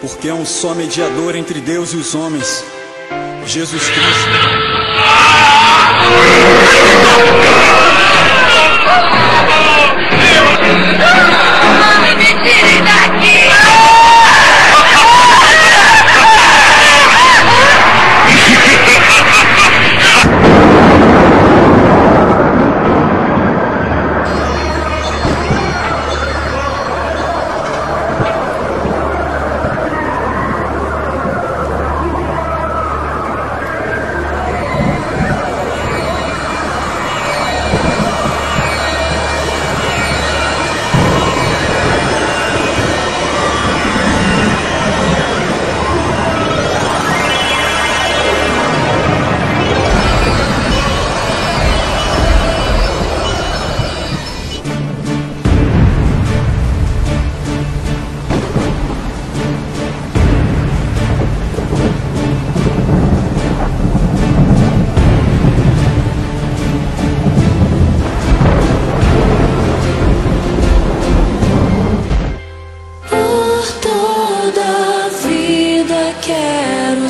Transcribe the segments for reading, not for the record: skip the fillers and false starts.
porque é um só mediador entre Deus e os homens, Jesus Cristo. Me tirem daqui!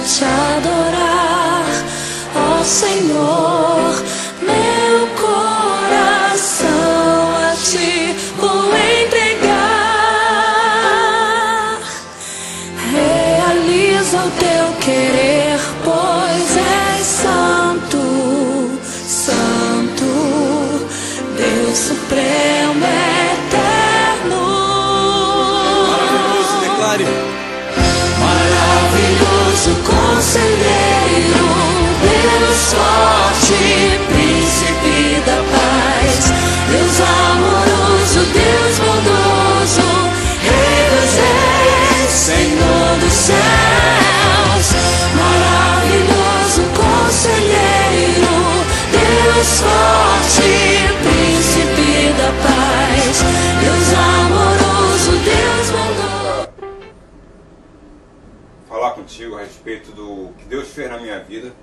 Te adorar, ó Senhor, meu coração a ti vou entregar. Realiza o teu querer, pois és santo, santo, Deus supremo, eterno. Maravilhoso, declare. Maravilhoso conselheiro, Deus forte, príncipe da paz, Deus amoroso, Deus bondoso, Rei dos reis, Senhor dos céus. Maravilhoso conselheiro, Deus forte, príncipe da paz, Deus amoroso, Deus bondoso. Falar contigo a respeito do que Deus fez na minha vida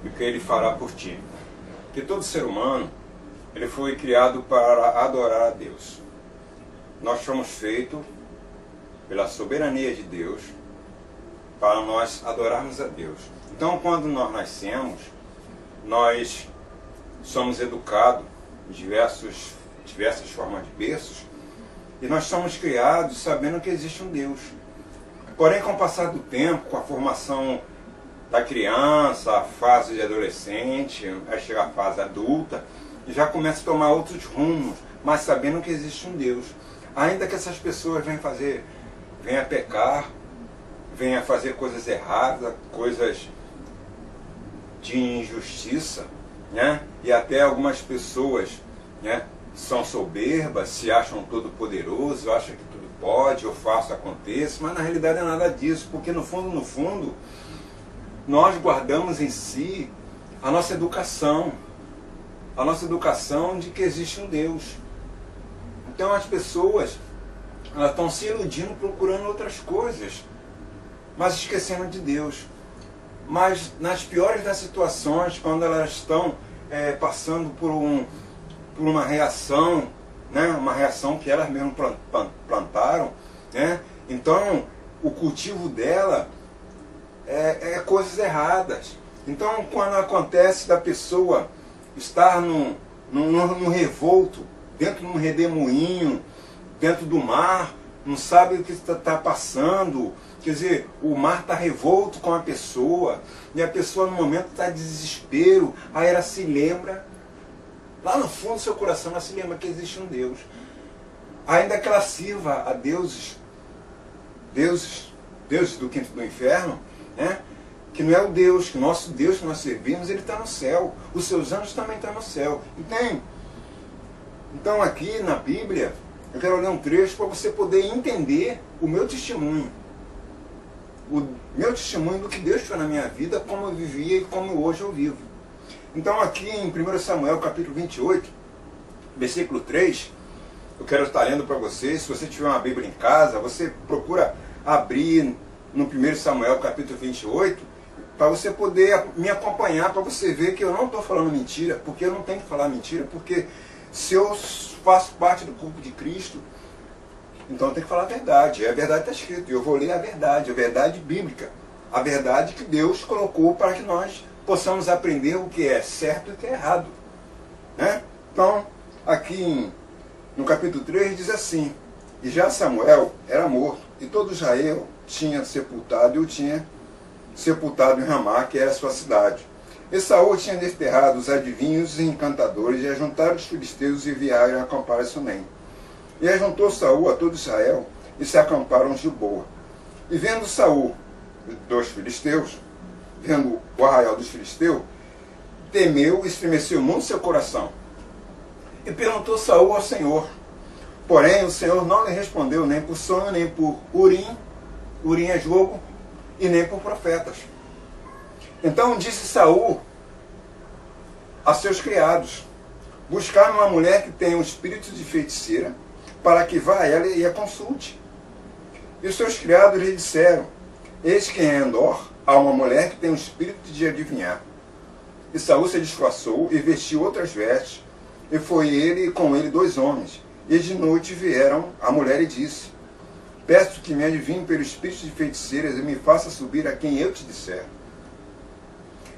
e o que Ele fará por ti. Porque todo ser humano, ele foi criado para adorar a Deus. Nós fomos feitos pela soberania de Deus para nós adorarmos a Deus. Então, quando nós nascemos, nós somos educados em diversas formas de berços e nós somos criados sabendo que existe um Deus. Porém, com o passar do tempo, com a formação da criança, a fase de adolescente, aí chega a fase adulta, já começa a tomar outros rumos, mas sabendo que existe um Deus. Ainda que essas pessoas venham a pecar, venham a fazer coisas erradas, coisas de injustiça, né? E até algumas pessoas, né, são soberbas, se acham todo-poderosos, acham que tudo pode, eu faço, aconteça, mas na realidade é nada disso, porque no fundo, nós guardamos em si a nossa educação de que existe um Deus. Então as pessoas, elas estão se iludindo, procurando outras coisas, mas esquecendo de Deus. Mas nas piores das situações, quando elas estão passando por uma reação, né, uma reação que elas mesmas plantaram, né, então o cultivo dela é coisas erradas. Então, quando acontece da pessoa estar num revolto, dentro de um redemoinho, dentro do mar, não sabe o que está passando, quer dizer, o mar está revolto com a pessoa, e a pessoa no momento está em desespero, aí ela se lembra, lá no fundo do seu coração ela se lembra que existe um Deus. Ainda que ela sirva a deuses do inferno, né? Que não é o Deus, que o nosso Deus que nós servimos, ele está no céu. Os seus anjos também estão no céu. Entende? Então aqui na Bíblia, eu quero ler um trecho para você poder entender o meu testemunho. O meu testemunho do que Deus fez na minha vida, como eu vivia e como hoje eu vivo. Então aqui em 1 Samuel capítulo 28, versículo 3, eu quero estar lendo para vocês. Se você tiver uma Bíblia em casa, você procura abrir no 1 Samuel capítulo 28, para você poder me acompanhar, para você ver que eu não estou falando mentira, porque eu não tenho que falar mentira, porque se eu faço parte do corpo de Cristo, Então tem que falar a verdade. A verdade está escrita. Eu vou ler a verdade bíblica. A verdade que Deus colocou para que nós possamos aprender o que é certo e o que é errado. Né? Então, aqui no capítulo 3 diz assim: e já Samuel era morto, e todo Israel tinha sepultado, e o tinha sepultado em Ramá, que era a sua cidade. E Saul tinha desterrado os adivinhos e encantadores, e ajuntaram os filisteus e vieram acampar a Sunem. E ajuntou Saul a todo Israel, e se acamparam em Gilboa. E vendo Saul dos filisteus, vendo o arraial dos filisteus, temeu e estremeceu muito seu coração. E perguntou Saul ao Senhor. Porém, o Senhor não lhe respondeu nem por sonho, nem por Urim é jogo, e nem por profetas. Então disse Saul a seus criados: buscar uma mulher que tenha um espírito de feiticeira, para que vá a ela e a consulte. E os seus criados lhe disseram: eis que em Endor há uma mulher que tem um espírito de adivinhar. E Saul se disfarçou e vestiu outras vestes, e foi ele e com ele 2 homens. E de noite vieram a mulher e disse: peço que me adivinhe pelo espírito de feiticeiras e me faça subir a quem eu te disser.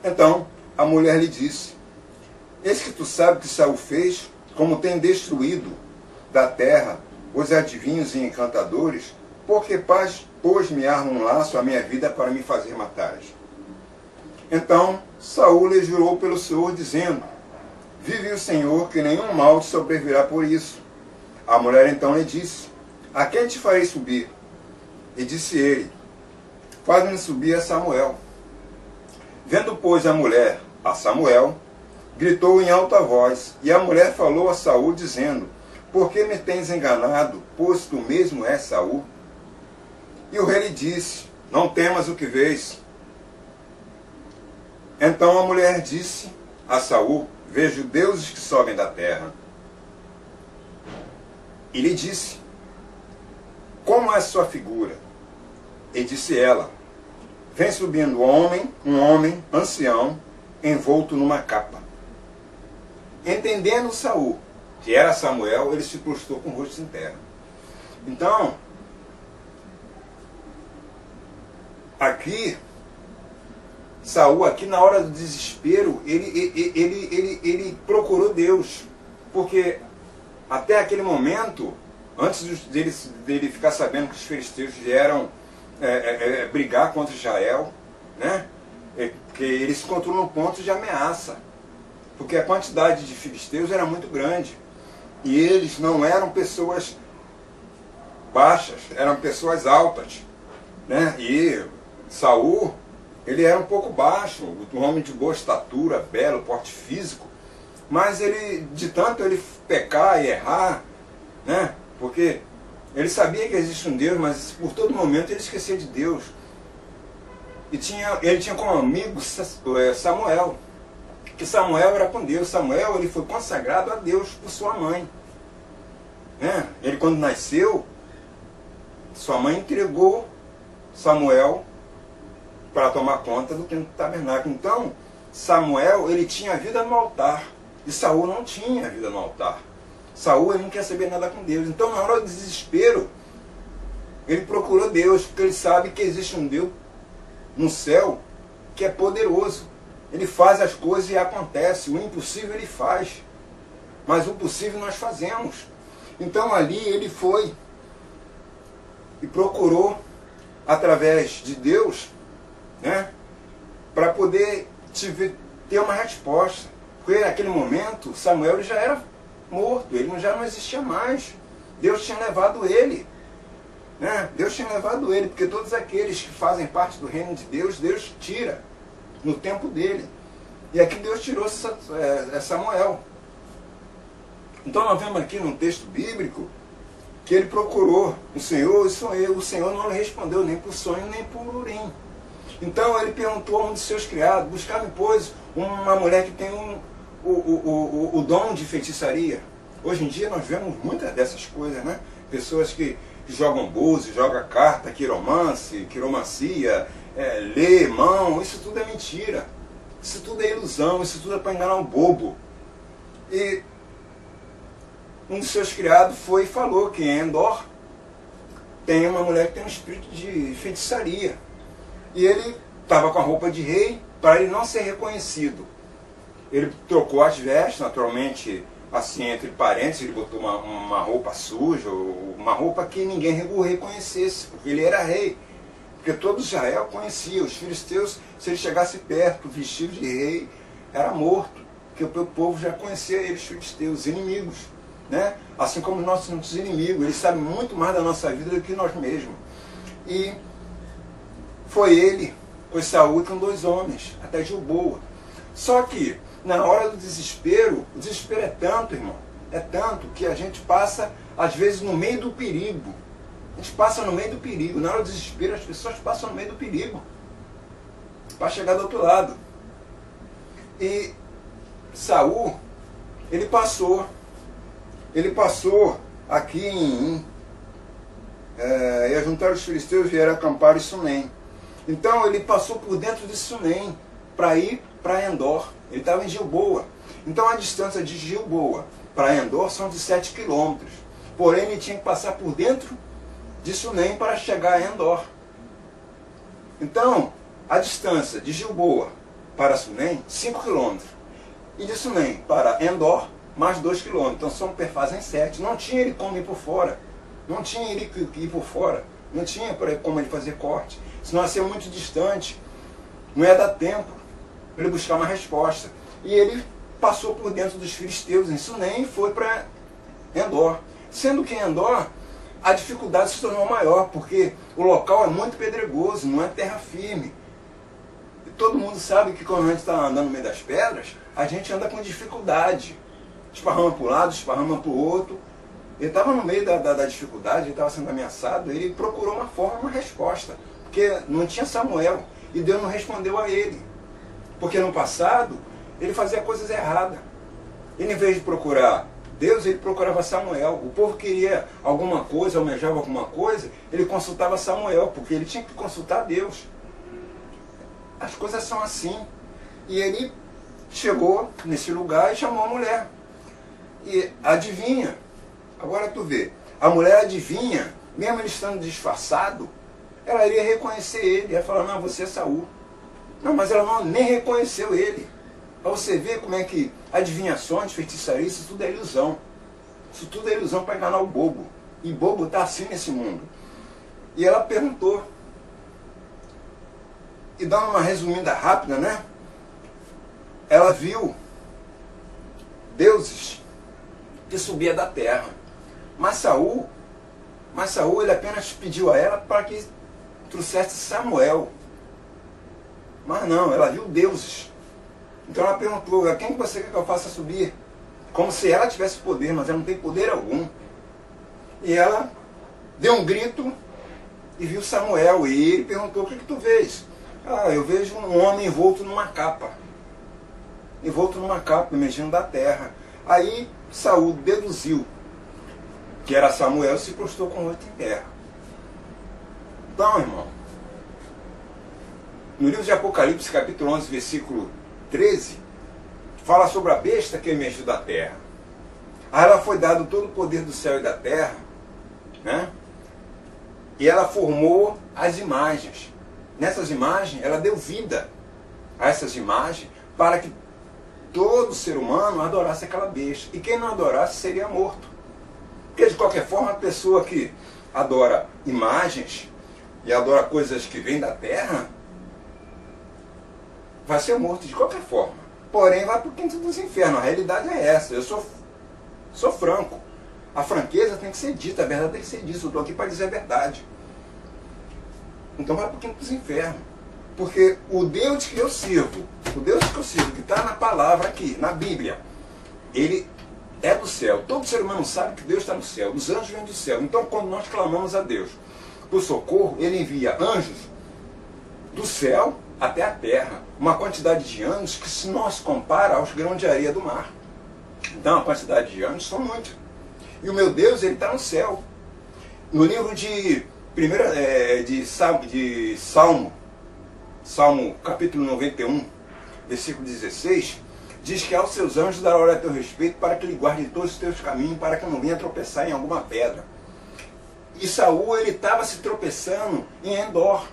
Então a mulher lhe disse: eis que tu sabes que Saul fez, como tem destruído da terra os adivinhos e encantadores, porque pôs-me arma um laço à minha vida para me fazer matares. Então Saul lhe jurou pelo Senhor, dizendo: vive o Senhor, que nenhum mal te sobrevirá por isso. A mulher então lhe disse: a quem te farei subir? E disse ele: faz-me subir a Samuel. Vendo, pois, a mulher a Samuel, gritou em alta voz, e a mulher falou a Saul, dizendo: por que me tens enganado, pois tu mesmo és Saul? E o rei lhe disse: não temas o que vês. Então a mulher disse a Saul: vejo deuses que sobem da terra. E lhe disse: como é a sua figura? E disse ela: vem subindo um homem ancião, envolto numa capa. Entendendo Saul que era Samuel, ele se prostrou com o rosto em terra. Então, aqui, Saul, aqui na hora do desespero, ele procurou Deus. Porque até aquele momento, antes dele ficar sabendo que os filisteus vieram brigar contra Israel, né? Que ele se encontrou num ponto de ameaça, porque a quantidade de filisteus era muito grande, e eles não eram pessoas baixas, eram pessoas altas, né? E Saul, ele era um pouco baixo, um homem de boa estatura, belo, porte físico, mas ele, de tanto ele pecar e errar, né? Porque ele sabia que existe um Deus, mas por todo momento ele esquecia de Deus. E ele tinha como amigo Samuel, que Samuel era com Deus. Samuel, ele foi consagrado a Deus por sua mãe. Né? Ele, quando nasceu, sua mãe entregou Samuel para tomar conta do templo do tabernáculo. Então, Samuel, ele tinha vida no altar, e Saul não tinha vida no altar. Saul, ele não quer saber nada com Deus. Então, na hora do desespero, ele procurou Deus, porque ele sabe que existe um Deus no céu que é poderoso. Ele faz as coisas e acontece. O impossível ele faz, mas o possível nós fazemos. Então ali ele foi e procurou, através de Deus, né, para poder ter uma resposta. Porque naquele momento Samuel ele já era morto, ele já não existia mais. Deus tinha levado ele. Né? Deus tinha levado ele, porque todos aqueles que fazem parte do reino de Deus, Deus tira no tempo dele. E aqui Deus tirou Samuel. Então nós vemos aqui no texto bíblico que ele procurou o Senhor, e o Senhor não lhe respondeu nem por sonho, nem por urim. Então ele perguntou a um de seus criados: buscar-me, pois, uma mulher que tem o dom de feitiçaria. Hoje em dia nós vemos muitas dessas coisas, né? Pessoas que jogam búzios, jogam carta, quiromancia, lê mão, isso tudo é mentira. Isso tudo é ilusão, isso tudo é para enganar o bobo. E um de seus criados foi e falou que em Endor tem uma mulher que tem um espírito de feitiçaria. E ele estava com a roupa de rei para ele não ser reconhecido. Ele trocou as vestes, naturalmente, assim, entre parênteses, ele botou uma roupa suja, uma roupa que ninguém o reconhecesse, porque ele era rei. Porque todo Israel conhecia, os filisteus, se ele chegasse perto, vestido de rei, era morto. Porque o povo já conhecia eles, os filisteus, os inimigos. Né? Assim como nossos inimigos, eles sabem muito mais da nossa vida do que nós mesmos. E foi ele, foi Saul com 2 homens, até Gilboa. Só que, na hora do desespero, o desespero é tanto, irmão, é tanto que a gente passa, às vezes, no meio do perigo. A gente passa no meio do perigo. Na hora do desespero, as pessoas passam no meio do perigo para chegar do outro lado. E Saul, ele passou aqui ia juntar os filisteus e vieram acampar em Sunem. Então ele passou por dentro de Sunem para ir para Endor. Ele estava em Gilboa. Então a distância de Gilboa para Endor são de 7 quilômetros. Porém ele tinha que passar por dentro de Sunem para chegar a Endor. Então a distância de Gilboa para Sunem, 5 quilômetros. E de Sunem para Endor, mais 2 quilômetros. Então fazem 7. Não tinha ele como ir por fora. Não tinha ele que ir por fora. Não tinha como ele fazer corte. Senão ia ser muito distante. Não ia dar tempo para ele buscar uma resposta. E ele passou por dentro dos filisteus em Sunem e foi para Endor. Sendo que em Endor a dificuldade se tornou maior, porque o local é muito pedregoso, não é terra firme. E todo mundo sabe que quando a gente está andando no meio das pedras, a gente anda com dificuldade. Esparrama para um lado, esparrama para o outro. Ele estava no meio da dificuldade, ele estava sendo ameaçado, ele procurou uma forma, uma resposta. Porque não tinha Samuel, e Deus não respondeu a ele. Porque no passado, ele fazia coisas erradas. Ele, em vez de procurar Deus, ele procurava Samuel. O povo queria alguma coisa, almejava alguma coisa, ele consultava Samuel, porque ele tinha que consultar Deus. As coisas são assim. E ele chegou nesse lugar e chamou a mulher. E adivinha, agora tu vê, a mulher adivinha, mesmo ele estando disfarçado, ela iria reconhecer ele, ia falar, não, você é Saul. Não, mas ela nem reconheceu ele. Para você ver como é que adivinhações, feitiçaria, isso tudo é ilusão. Isso tudo é ilusão para enganar o bobo. E bobo está assim nesse mundo. E ela perguntou. E dando uma resumida rápida, né? Ela viu deuses que subia da terra. Mas Saul ele apenas pediu a ela para que trouxesse Samuel. Mas não, ela viu deuses. Então ela perguntou, a quem que você quer que eu faça subir? Como se ela tivesse poder, mas ela não tem poder algum. E ela deu um grito e viu Samuel. E ele perguntou, o que tu vês? Ah, eu vejo um homem envolto numa capa. Envolto numa capa, emergindo da terra. Aí Saul deduziu que era Samuel e se prostrou com o rosto em terra. Então, irmão, no livro de Apocalipse, capítulo 11, versículo 13, fala sobre a besta que emergiu da terra. A ela foi dado todo o poder do céu e da terra, né? E ela formou as imagens. Nessas imagens, ela deu vida a essas imagens para que todo ser humano adorasse aquela besta. E quem não adorasse seria morto. Porque, de qualquer forma, a pessoa que adora imagens e adora coisas que vêm da terra vai ser morto de qualquer forma. Porém, vai para o quinto dos infernos. A realidade é essa. Eu sou franco. A franqueza tem que ser dita, a verdade tem que ser dita. Eu estou aqui para dizer a verdade. Então vai para o quinto dos infernos. Porque o Deus que eu sirvo, que está na palavra aqui, na Bíblia, ele é do céu. Todo ser humano sabe que Deus está no céu. Os anjos vêm do céu. Então, quando nós clamamos a Deus por socorro, ele envia anjos do céu até a terra. Uma quantidade de anjos que se nós compara aos grãos de areia do mar. Então, a quantidade de anjos são muitos. E o meu Deus, ele está no céu. No livro de Salmo capítulo 91, versículo 16, diz que aos seus anjos dará hora a teu respeito para que ele guarde todos os teus caminhos, para que não venha tropeçar em alguma pedra. E Saul, ele estava se tropeçando em Endor.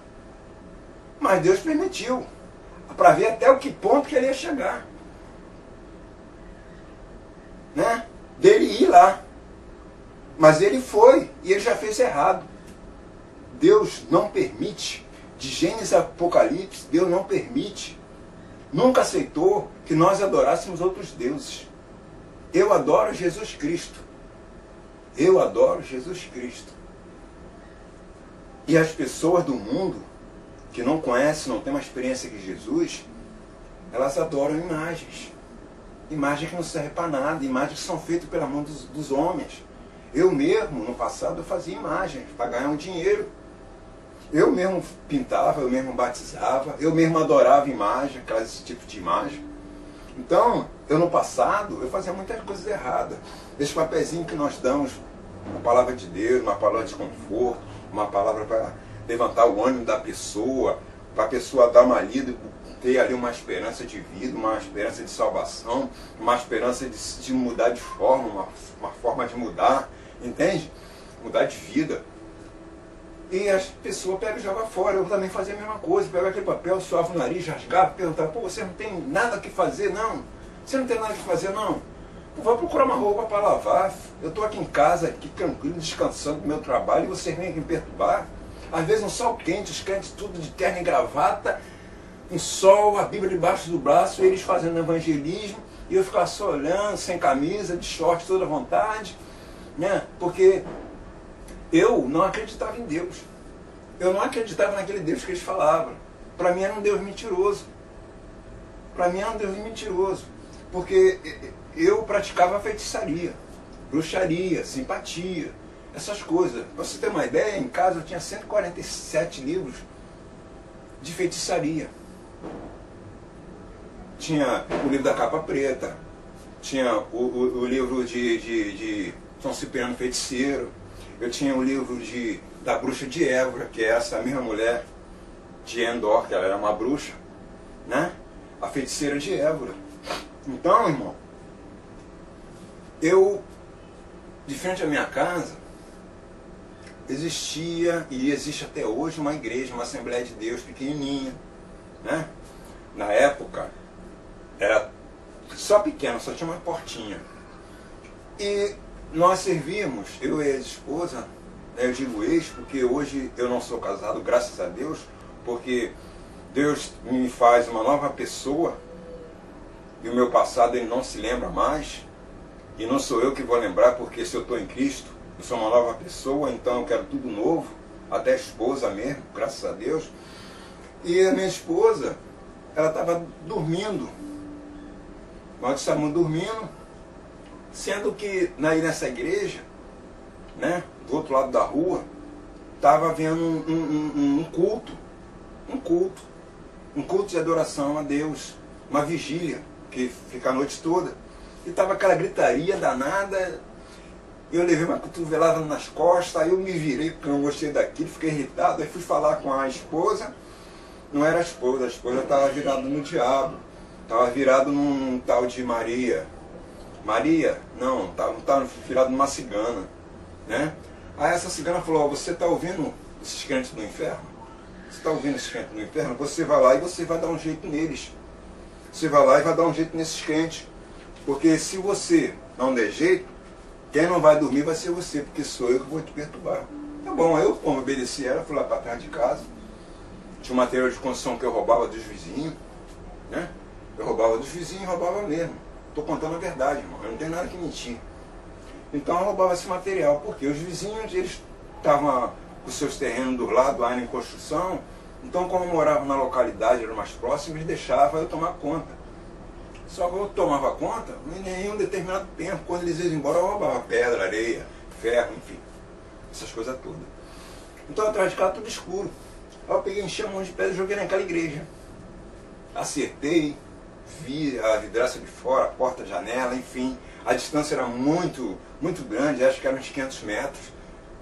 Mas Deus permitiu, para ver até o que ponto que ele ia chegar. Né? Dele ir lá. Mas ele foi, e ele já fez errado. Deus não permite, de Gênesis a Apocalipse, Deus não permite, nunca aceitou que nós adorássemos outros deuses. Eu adoro Jesus Cristo. Eu adoro Jesus Cristo. E as pessoas do mundo, que não conhecem, não têm uma experiência que Jesus, elas adoram imagens. Imagens que não servem para nada, imagens que são feitas pela mão dos homens. Eu mesmo, no passado, eu fazia imagens para ganhar um dinheiro. Eu mesmo pintava, eu mesmo batizava, eu mesmo adorava imagem, esse tipo de imagem. Então, eu no passado, eu fazia muitas coisas erradas. Esse papelzinho que nós damos, uma palavra de Deus, uma palavra de conforto, uma palavra para levantar o ânimo da pessoa, para a pessoa dar uma lida, ter ali uma esperança de vida, uma esperança de salvação, uma esperança de mudar de forma, uma forma de mudar, entende? Mudar de vida. E as pessoas pegam e jogam fora. Eu também fazia a mesma coisa, pegava aquele papel, suava o nariz, rasgava, perguntava, pô, você não tem nada que fazer, não? Você não tem nada que fazer, não? Vou procurar uma roupa para lavar. Eu estou aqui em casa, aqui tranquilo, descansando do meu trabalho, e você vem aqui me perturbar. Às vezes um sol quente, os crentes tudo de terno e gravata, um sol, a Bíblia debaixo do braço, eles fazendo evangelismo, e eu ficava só olhando, sem camisa, de short toda à vontade, né? Porque eu não acreditava em Deus. Eu não acreditava naquele Deus que eles falavam. Para mim era um Deus mentiroso. Para mim era um Deus mentiroso. Porque eu praticava feitiçaria, bruxaria, simpatia, essas coisas. Para você ter uma ideia, em casa eu tinha 147 livros de feitiçaria. Tinha o livro da capa preta, tinha o livro de São Cipriano Feiticeiro, eu tinha o livro da bruxa de Évora, que é essa mesma mulher de Endor, que ela era uma bruxa, né? A feiticeira de Évora. Então, irmão, de frente à minha casa, existia e existe até hoje uma igreja, uma Assembleia de Deus pequenininha, né? Na época, era só pequena, só tinha uma portinha. E nós servíamos, eu e a esposa, eu digo ex, porque hoje eu não sou casado, graças a Deus, porque Deus me faz uma nova pessoa, e o meu passado ele não se lembra mais, e não sou eu que vou lembrar, porque se eu estou em Cristo, eu sou uma nova pessoa, então eu quero tudo novo, até a esposa mesmo, graças a Deus. E a minha esposa, ela estava dormindo, nós estávamos dormindo, sendo que nessa igreja, né, do outro lado da rua, estava havendo um culto de adoração a Deus, uma vigília, que fica a noite toda. E estava aquela gritaria danada, eu levei uma cotovelada nas costas, aí eu me virei porque eu não gostei daquilo, fiquei irritado, aí fui falar com a esposa, não era a esposa estava virada no diabo, estava virado num tal de Maria. Maria? Não, estava virado numa cigana, né? Aí essa cigana falou, ó, você está ouvindo esses crentes do inferno? Você está ouvindo esses crentes do inferno? Você vai lá e você vai dar um jeito neles. Você vai lá e vai dar um jeito nesses crentes. Porque se você não der jeito, quem não vai dormir vai ser você, porque sou eu que vou te perturbar. Tá bom, aí eu, como obedeci ela, fui lá para trás de casa. Tinha um material de construção que eu roubava dos vizinhos, né? Eu roubava dos vizinhos e roubava mesmo. Estou contando a verdade, irmão. Eu não tenho nada que mentir. Então eu roubava esse material, porque os vizinhos, eles estavam com seus terrenos do lado, ainda em construção. Então, como eu morava na localidade, era mais próximo, eles deixavam eu tomar conta. Só que eu tomava conta em nenhum determinado tempo. Quando eles iam embora, eu roubava pedra, areia, ferro, enfim. Essas coisas todas. Então, atrás de casa, tudo escuro. Aí eu peguei, enchi a mão de pedra e joguei naquela igreja. Acertei, vi a vidraça de fora, a porta, a janela, enfim. A distância era muito grande, acho que eram uns 500 metros.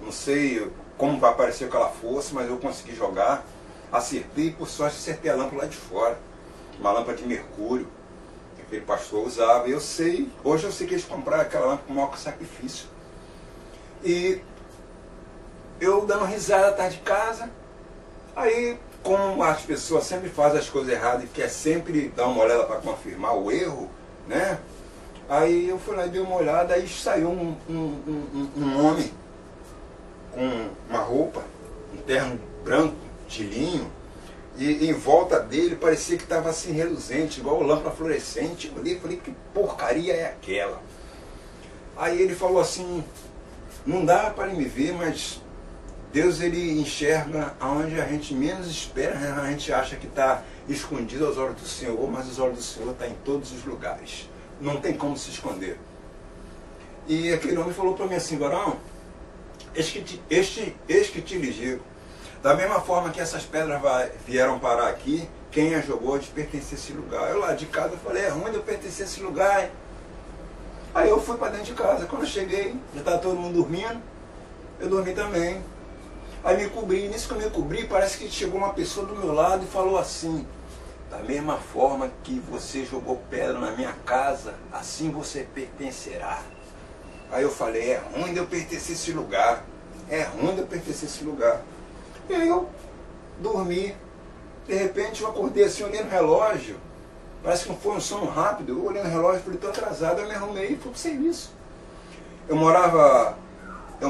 Não sei como vai aparecer aquela força, mas eu consegui jogar. Acertei e, por sorte, acertei a lâmpada lá de fora. Uma lâmpada de mercúrio, que aquele pastor usava. E hoje eu sei que eles compraram aquela lâmpada com o maior sacrifício. E eu dando risada atrás de casa. Aí, como as pessoas sempre fazem as coisas erradas e quer sempre dar uma olhada para confirmar o erro, né? Aí eu fui lá e dei uma olhada, aí saiu um homem com uma roupa, um terno branco, de linho, e em volta dele parecia que estava assim reluzente, igual lâmpada fluorescente. Eu olhei e falei, que porcaria é aquela? Aí ele falou assim, não dá para ele me ver, mas Deus ele enxerga aonde a gente menos espera, né? A gente acha que está escondido aos olhos do Senhor, mas os olhos do Senhor estão em todos os lugares. Não tem como se esconder. E aquele homem falou para mim assim, varão, eis que te lhe digo, da mesma forma que essas pedras vieram parar aqui, quem as jogou de pertencer a esse lugar. Eu lá de casa falei, é ruim de eu pertencer a esse lugar, hein? Aí eu fui para dentro de casa. Quando eu cheguei, já estava todo mundo dormindo, eu dormi também. Aí me cobri, nisso que eu me cobri, parece que chegou uma pessoa do meu lado e falou assim, da mesma forma que você jogou pedra na minha casa, assim você pertencerá. Aí eu falei, é ruim de eu pertencer a esse lugar, é ruim de eu pertencer a esse lugar. E aí eu dormi, de repente eu acordei assim, olhei no relógio, parece que não foi um sono rápido, eu olhei no relógio e falei, estou atrasado, eu me arrumei e fui para o serviço. Eu morava e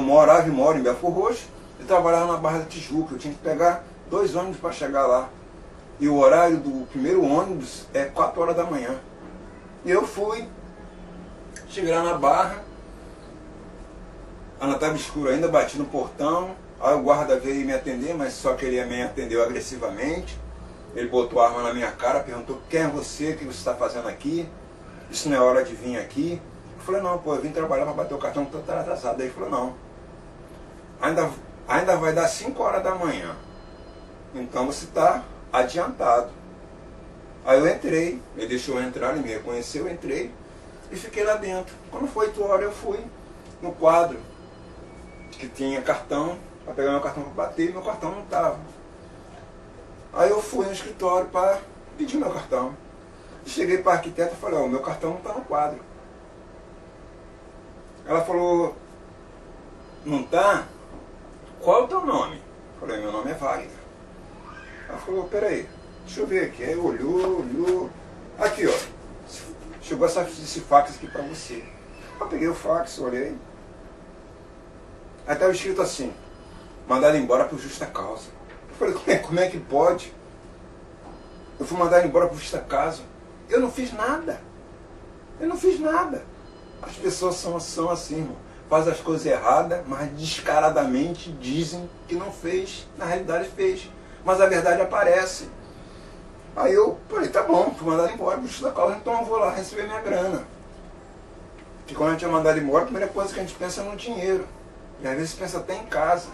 moro em Belford Roxo, e trabalhava na Barra da Tijuca, eu tinha que pegar 2 ônibus para chegar lá. E o horário do primeiro ônibus é 4 horas da manhã. E eu fui, cheguei lá na Barra, ainda estava escuro ainda, bati no portão, aí o guarda veio me atender, mas só que ele me atendeu agressivamente. Ele botou a arma na minha cara, perguntou, quem é você, o que você está fazendo aqui? Isso não é hora de vir aqui? Eu falei, não, pô, eu vim trabalhar para bater o cartão que estou atrasado. Aí ele falou, não, ainda vai dar 5 horas da manhã, então você está adiantado. Aí eu entrei, ele deixou eu entrar, ele me reconheceu, eu entrei e fiquei lá dentro. Quando foi 8 horas eu fui no quadro que tinha cartão, para pegar meu cartão para bater, e meu cartão não estava. Aí eu fui no escritório para pedir meu cartão. Cheguei para a arquiteta e falei, ó, meu cartão não está no quadro. Ela falou, não está? Qual é o teu nome? Eu falei, meu nome é Wagner. Ela falou, peraí, deixa eu ver aqui. Aí olhou. Aqui, ó. Chegou esse fax aqui pra você. Eu peguei o fax, olhei. Aí estava escrito assim, mandado embora por justa causa. Eu falei, como é que pode? Eu fui mandado embora por justa causa. Eu não fiz nada. As pessoas são assim, irmão. Faz as coisas erradas, mas descaradamente dizem que não fez. Na realidade fez. Mas a verdade aparece. Aí eu falei, tá bom, fui mandado embora por justa causa, então eu vou lá receber minha grana. Porque quando a gente é mandado embora, a primeira coisa que a gente pensa é no dinheiro. E às vezes pensa até em casa.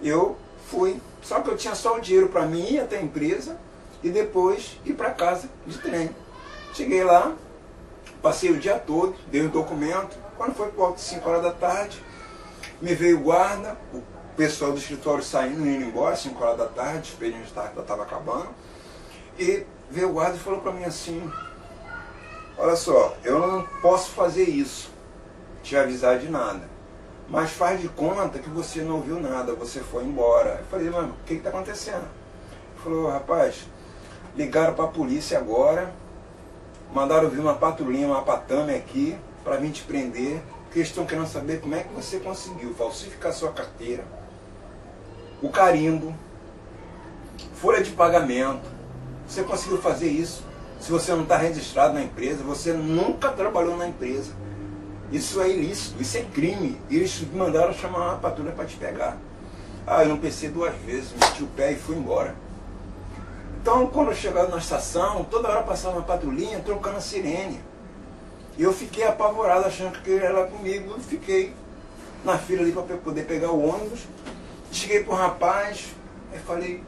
Eu fui, só que eu tinha só o dinheiro para mim ir até a empresa e depois ir para casa de trem. Cheguei lá, passei o dia todo, dei o documento. Quando foi por volta de 5 horas da tarde, me veio o guarda, o pessoal do escritório saindo, indo embora, 5 horas da tarde, o expediente estava acabando. E veio o guarda e falou para mim assim, olha só, eu não posso fazer isso, te avisar de nada, mas faz de conta que você não viu nada, você foi embora. Eu falei, mano, o que está acontecendo? Ele falou, rapaz, ligaram para a polícia agora, mandaram vir uma patrulhinha, uma patame aqui, para vir te prender, porque eles estão querendo saber como é que você conseguiu falsificar sua carteira, o carimbo, folha de pagamento. Você conseguiu fazer isso se você não está registrado na empresa, você nunca trabalhou na empresa. Isso é ilícito, isso é crime. E eles mandaram chamar uma patrulha para te pegar. Ah, eu não pensei 2 vezes, meti o pé e fui embora. Então, quando eu chegava na estação, toda hora passava uma patrulhinha trocando a sirene. E eu fiquei apavorado, achando que ele era comigo. Eu fiquei na fila ali para poder pegar o ônibus. Cheguei para o rapaz, aí falei...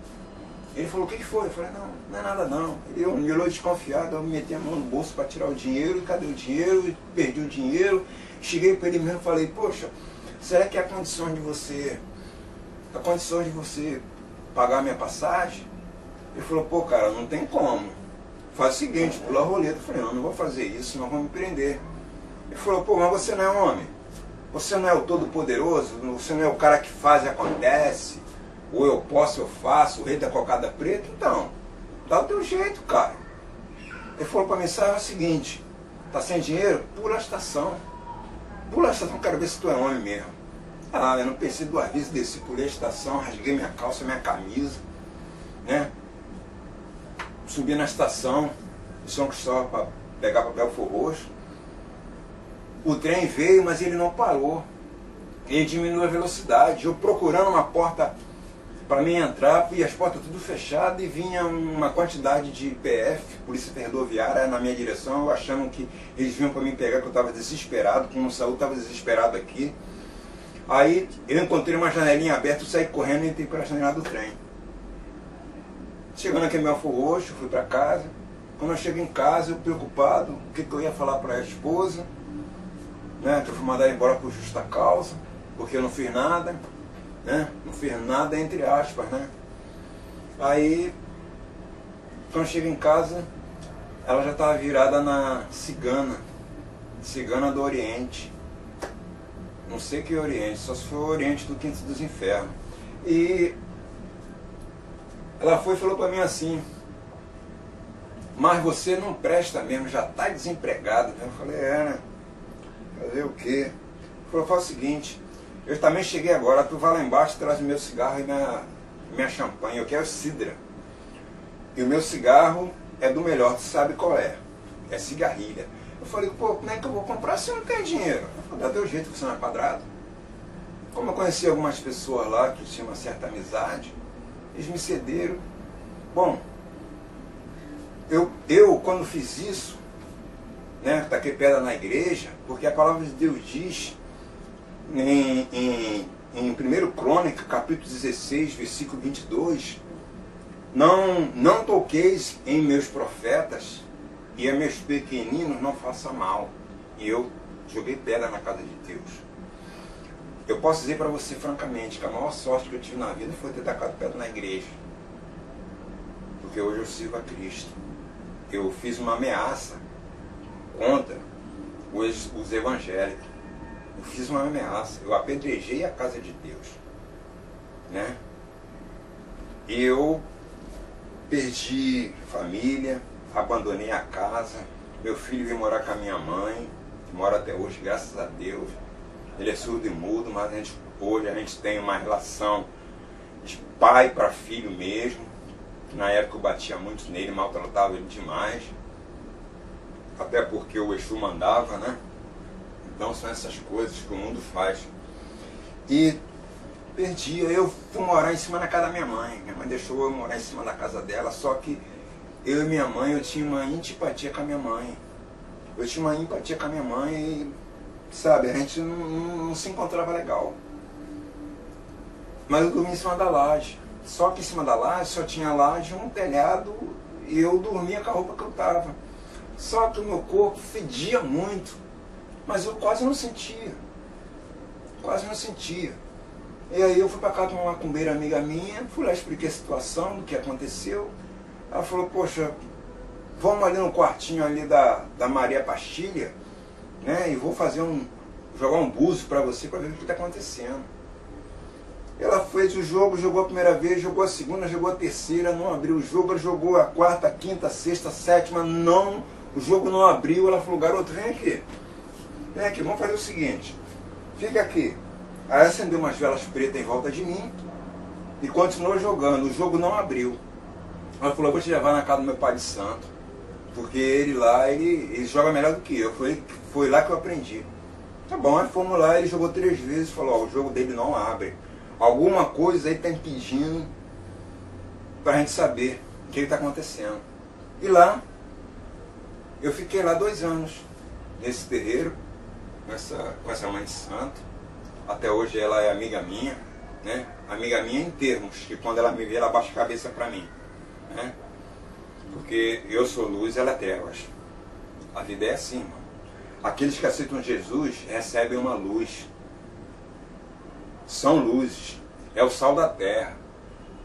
Ele falou, o que foi? Eu falei, não é nada não. Ele me olhou desconfiado, eu meti a mão no bolso para tirar o dinheiro, cadê o dinheiro? Perdi o dinheiro. Cheguei para ele mesmo e falei, poxa, será que há condições de você pagar a minha passagem? Ele falou, pô cara, não tem como. Faz o seguinte, pula a roleta. Eu falei, não vou fazer isso, não vão me prender. Ele falou, pô, mas você não é homem? Você não é o todo-poderoso, você não é o cara que faz e acontece, ou eu posso, eu faço, o rei da cocada preta, então, dá o teu jeito, cara. Ele falou para mim, é o seguinte, tá sem dinheiro? Pula a estação. Pula a estação, quero ver se tu é homem mesmo. Ah, eu não pensei duas vezes, desci, pulei a estação, rasguei minha calça, minha camisa, né? Subi na estação de São Cristóvão para pegar papel Roxo. O trem veio, mas ele não parou. Ele diminuiu a velocidade. Eu procurando uma porta para mim entrar, e as portas tudo fechadas, e vinha uma quantidade de PF, Polícia Ferroviária, na minha direção, achando que eles vinham para me pegar, que eu estava desesperado, como saúde estava desesperado aqui. Aí eu encontrei uma janelinha aberta, eu saí correndo e entrei pela janela do trem. Chegando aqui em Belfor Roxo, fui para casa. Quando eu chego em casa, eu preocupado, o que eu ia falar para a esposa, né, que eu fui mandar embora por justa causa, porque eu não fiz nada, né, não fiz nada entre aspas, né. Aí, quando eu chego em casa, ela já estava virada na cigana do Oriente. Não sei que Oriente, só se for o Oriente do Quinto dos Infernos. E ela foi e falou para mim assim, mas você não presta mesmo, já está desempregado. Eu falei, né? Fazer o quê? Falou, faz o seguinte, eu também cheguei agora, tu vai lá embaixo, traz o meu cigarro e minha champanhe, eu quero cidra. E o meu cigarro é do melhor, tu sabe qual é? É cigarrilha. Eu falei, pô, como é que eu vou comprar se eu não tenho dinheiro? Eu falei, dá teu jeito, você não é quadrado. Como eu conheci algumas pessoas lá que tinham uma certa amizade, eles me cederam. Bom, eu quando fiz isso, né, taquei pedra na igreja, porque a palavra de Deus diz em 1 Crônica, capítulo 16, versículo 22, não toqueis em meus profetas, e a meus pequeninos não faça mal. E eu joguei pedra na casa de Deus. Eu posso dizer para você francamente que a maior sorte que eu tive na vida foi ter tacado pedra na igreja. Porque hoje eu sirvo a Cristo. Eu fiz uma ameaça contra os evangélicos. Eu fiz uma ameaça. Eu apedrejei a casa de Deus, né? E eu perdi família, abandonei a casa. Meu filho veio morar com a minha mãe, que mora até hoje, graças a Deus. Ele é surdo e mudo, mas hoje a gente tem uma relação de pai para filho mesmo. Na época eu batia muito nele, maltratava ele demais. Até porque o Exu mandava, né? Então são essas coisas que o mundo faz. E perdi, eu fui morar em cima da casa da minha mãe. Minha mãe deixou eu morar em cima da casa dela, só que eu e minha mãe, eu tinha uma antipatia com a minha mãe. Eu tinha uma empatia com a minha mãe e, sabe, a gente não se encontrava legal. Mas eu dormia em cima da laje. Só que em cima da laje só tinha laje, um telhado, e eu dormia com a roupa que eu tava. Só que o meu corpo fedia muito, mas eu quase não sentia. Quase não sentia. E aí eu fui para casa de uma macumbeira amiga minha, fui lá, expliquei a situação, do que aconteceu. Ela falou, poxa, vamos ali no quartinho ali da Maria Pastilha, né? E vou fazer jogar um búzio para você para ver o que está acontecendo. Ela fez o jogo, jogou a primeira vez, jogou a segunda, jogou a terceira, não abriu o jogo, ela jogou a quarta, a quinta, a sexta, a sétima, não, o jogo não abriu. Ela falou, garoto, vem aqui, vamos fazer o seguinte, fica aqui. Aí acendeu umas velas pretas em volta de mim e continuou jogando, o jogo não abriu. Ela falou, eu vou te levar na casa do meu pai de santo, porque ele lá, ele joga melhor do que eu, foi lá que eu aprendi. Tá bom, aí fomos lá, ele jogou 3 vezes, falou, ó, o jogo dele não abre. Alguma coisa aí está impedindo para a gente saber o que está acontecendo. E lá, eu fiquei lá 2 anos, nesse terreiro, com essa mãe de santo. Até hoje ela é amiga minha, né? Amiga minha em termos, que quando ela me vê, ela baixa a cabeça para mim, né? Porque eu sou luz, ela é trevas. A vida é assim, mano. Aqueles que aceitam Jesus recebem uma luz. São luzes, é o sal da terra.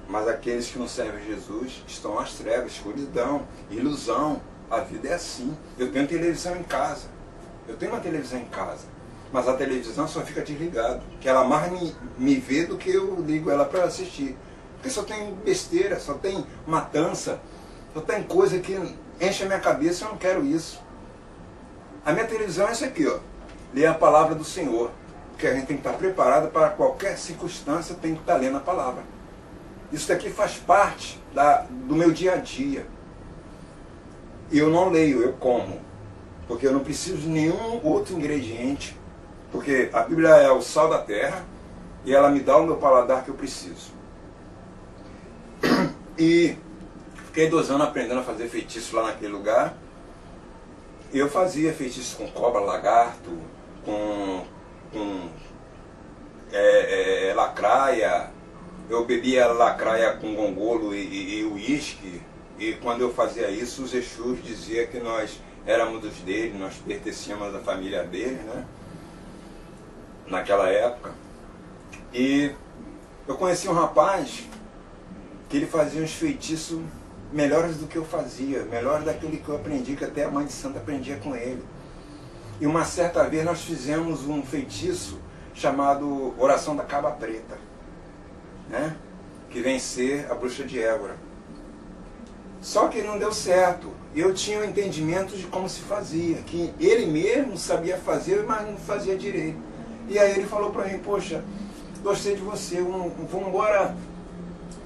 Mas aqueles que não servem Jesus estão às trevas, escuridão, ilusão. A vida é assim. Eu tenho televisão em casa. Eu tenho uma televisão em casa. mas a televisão só fica desligada, que ela mais me vê do que eu ligo ela para assistir. Porque só tem besteira, só tem matança, só tem coisa que enche a minha cabeça, eu não quero isso. A minha televisão é isso aqui, ó. Ler a palavra do Senhor. Porque a gente tem que estar preparado para qualquer circunstância, tem que estar lendo a palavra. Isso daqui faz parte do meu dia a dia. E eu não leio, eu como. Porque eu não preciso de nenhum outro ingrediente. Porque a Bíblia é o sal da terra e ela me dá o meu paladar que eu preciso. E fiquei 2 anos aprendendo a fazer feitiço lá naquele lugar. E eu fazia feitiço com cobra, lagarto, com lacraia. Eu bebia lacraia com gongolo e uísque. E quando eu fazia isso, os Exus diziam que nós éramos dos dele, nós pertencíamos à família dele, né? Naquela época. E eu conheci um rapaz que ele fazia uns feitiços melhores do que eu fazia, melhores daquele que eu aprendi, que até a mãe de santo aprendia com ele. E uma certa vez nós fizemos um feitiço chamado Oração da Caba Preta, né? Que vem ser a bruxa de Évora. Só que não deu certo. Eu tinha o entendimento de como se fazia, que ele mesmo sabia fazer, mas não fazia direito. E aí ele falou para mim, poxa, gostei de você, vamos embora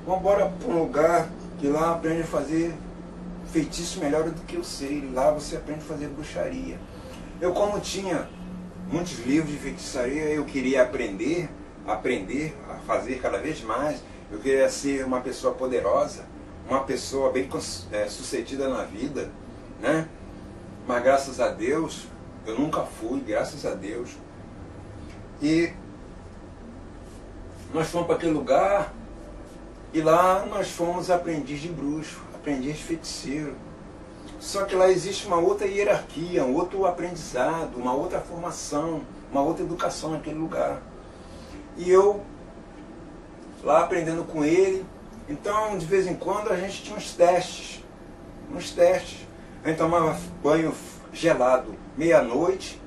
para um lugar que lá aprende a fazer feitiço melhor do que eu sei. Lá você aprende a fazer bruxaria. Eu, como tinha muitos livros de feitiçaria, eu queria aprender a fazer cada vez mais. Eu queria ser uma pessoa poderosa, uma pessoa bem sucedida na vida, né? Mas graças a Deus, eu nunca fui, graças a Deus. E nós fomos para aquele lugar e lá nós fomos aprendiz de bruxo, aprendiz de feiticeiro. Só que lá existe uma outra hierarquia, um outro aprendizado, uma outra formação, uma outra educação naquele lugar. E eu, lá aprendendo com ele, então de vez em quando a gente tinha uns testes. A gente tomava banho gelado meia-noite,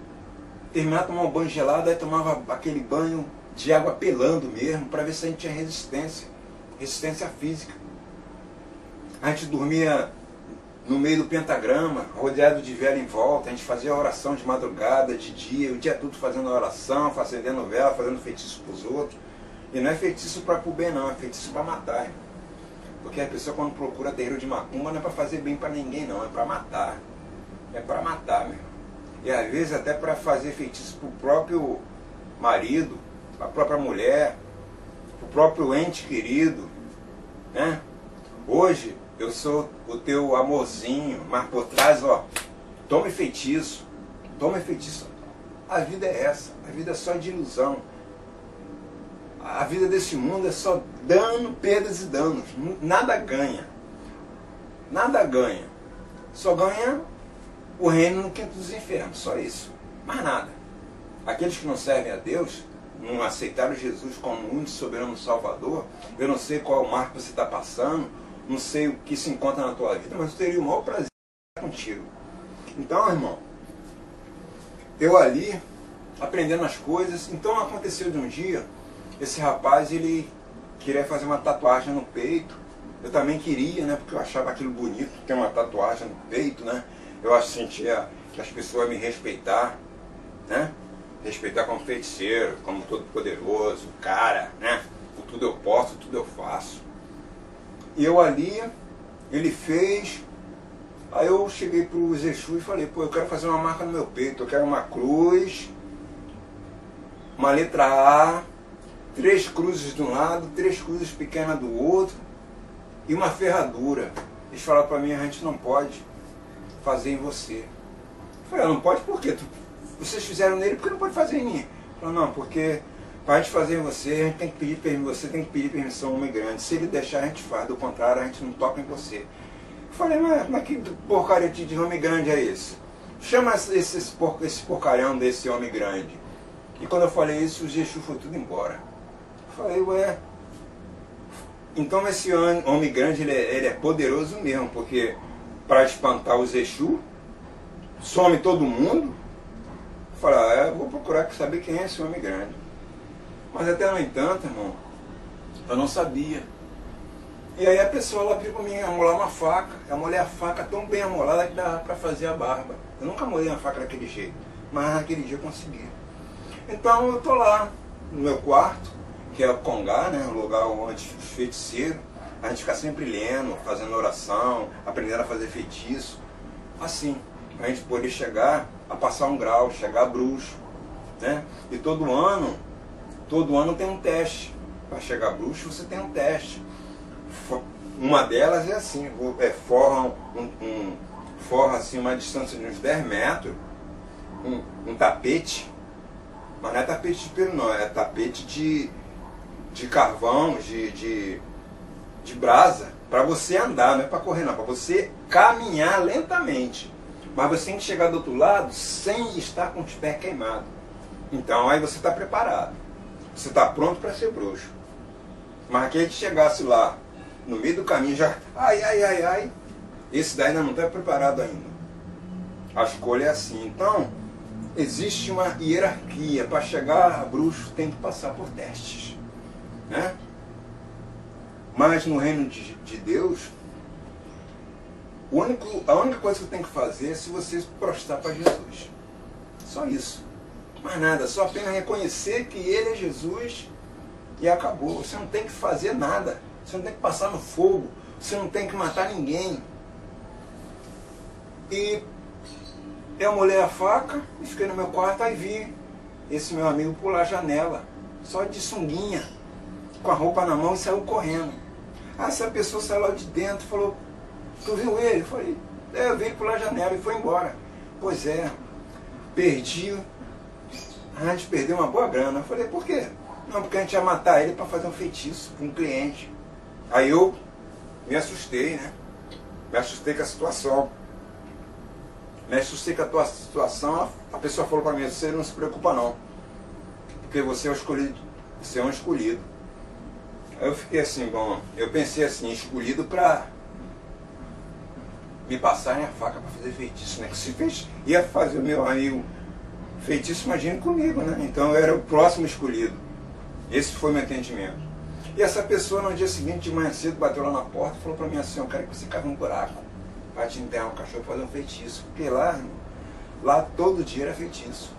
terminava de tomar um banho gelado, aí tomava aquele banho de água pelando mesmo, para ver se a gente tinha resistência física. A gente dormia no meio do pentagrama, rodeado de vela em volta, a gente fazia oração de madrugada, de dia, o dia todo fazendo oração, acendendo vela, fazendo feitiço para os outros. E não é feitiço para o bem não, é feitiço para matar, irmão. Porque a pessoa quando procura terreiro de macumba não é para fazer bem para ninguém não, é para matar. É para matar, meu irmão. E às vezes até para fazer feitiço para o próprio marido, para a própria mulher, para o próprio ente querido, né? Hoje eu sou o teu amorzinho, mas por trás, ó, tome feitiço. A vida é essa, a vida é só de ilusão. A vida desse mundo é só dano, perdas e danos. Nada ganha. Só ganha o reino no quinto dos infernos, só isso. Mais nada. Aqueles que não servem a Deus, não aceitaram Jesus como único soberano Salvador, eu não sei qual mar que você está passando, não sei o que se encontra na tua vida, mas eu teria o maior prazer em estar contigo. Então, irmão, eu ali, aprendendo as coisas, então aconteceu de um dia, esse rapaz, ele queria fazer uma tatuagem no peito. Eu também queria, né, porque eu achava aquilo bonito, ter uma tatuagem no peito, né? Eu sentia que as pessoas iam me respeitar, né? Respeitar como feiticeiro, como todo poderoso, cara, né? Por tudo eu posso, tudo eu faço. E eu ali, ele fez, aí eu cheguei para o Exu e falei, pô, eu quero fazer uma marca no meu peito, eu quero uma cruz, uma letra A, 3 cruzes de um lado, 3 cruzes pequenas do outro e uma ferradura. Eles falaram para mim, a gente não pode fazer em você. Eu falei, não pode por quê? Vocês fizeram nele, por que não pode fazer em mim? Ele falou, não, porque para a gente fazer em você, a gente tem que pedir permissão, você tem que pedir permissão ao homem grande. Se ele deixar, a gente faz, do contrário, a gente não toca em você. Eu falei, mas que porcaria de homem grande é esse? Chama esse porcalhão desse homem grande. E quando eu falei isso, o Exu foi tudo embora. Eu falei, ué, então esse homem grande, ele é poderoso mesmo, porque para espantar os Exu, some todo mundo, Eu falei, eu vou procurar saber quem é esse homem grande. Mas até no entanto, irmão, eu não sabia. E aí a pessoa ela pediu para mim amolar uma faca. Eu molhei a faca tão bem amolada que dava para fazer a barba. Eu nunca molhei uma faca daquele jeito, mas naquele dia eu consegui. Então eu tô lá no meu quarto, que é o Congá, né, um lugar onde os feiticeiros, a gente fica sempre lendo, fazendo oração, aprendendo a fazer feitiço. Assim, a gente poder chegar a passar um grau, chegar bruxo, né? E todo ano tem um teste. Para chegar bruxo você tem um teste. Uma delas é assim, forra assim, uma distância de uns 10 metros, um tapete, mas não é tapete de pelo não, é tapete de carvão, de brasa, para você andar, não é para correr não, para você caminhar lentamente. Mas você tem que chegar do outro lado sem estar com os pés queimados. Então aí você está preparado. Você está pronto para ser bruxo. Mas aquele que chegasse lá, no meio do caminho já, ai, esse daí ainda não está preparado ainda. A escolha é assim. Então, existe uma hierarquia. Para chegar a bruxo tem que passar por testes, né? Mas no reino de Deus, a única coisa que você tem que fazer é se você se prostrar para Jesus. Só isso. Mais nada, só apenas reconhecer que Ele é Jesus e acabou. Você não tem que fazer nada. Você não tem que passar no fogo. Você não tem que matar ninguém. E eu molhei a faca e fiquei no meu quarto, aí vi esse meu amigo pular a janela, só de sunguinha, com a roupa na mão, e saiu correndo. Aí essa pessoa saiu lá de dentro e falou, tu viu ele? Eu falei, eu vi ele pular a janela e foi embora. Pois é, perdi. A gente perdeu uma boa grana. Eu falei, por quê? Não, porque a gente ia matar ele para fazer um feitiço para um cliente. Aí eu me assustei, né? Me assustei com a situação. Me assustei com a tua situação. A pessoa falou para mim, você não se preocupa não, porque você é o escolhido. Você é um escolhido. Aí eu fiquei assim, bom, eu pensei assim, escolhido para me passarem a faca para fazer feitiço, né? Que se ia fazer o meu amigo feitiço, imagina comigo, né? Então eu era o próximo escolhido. Esse foi meu entendimento. E essa pessoa no dia seguinte, de manhã cedo, bateu lá na porta e falou para mim assim, eu quero que você cave um buraco para te enterrar um cachorro para fazer um feitiço. Porque lá todo dia era feitiço.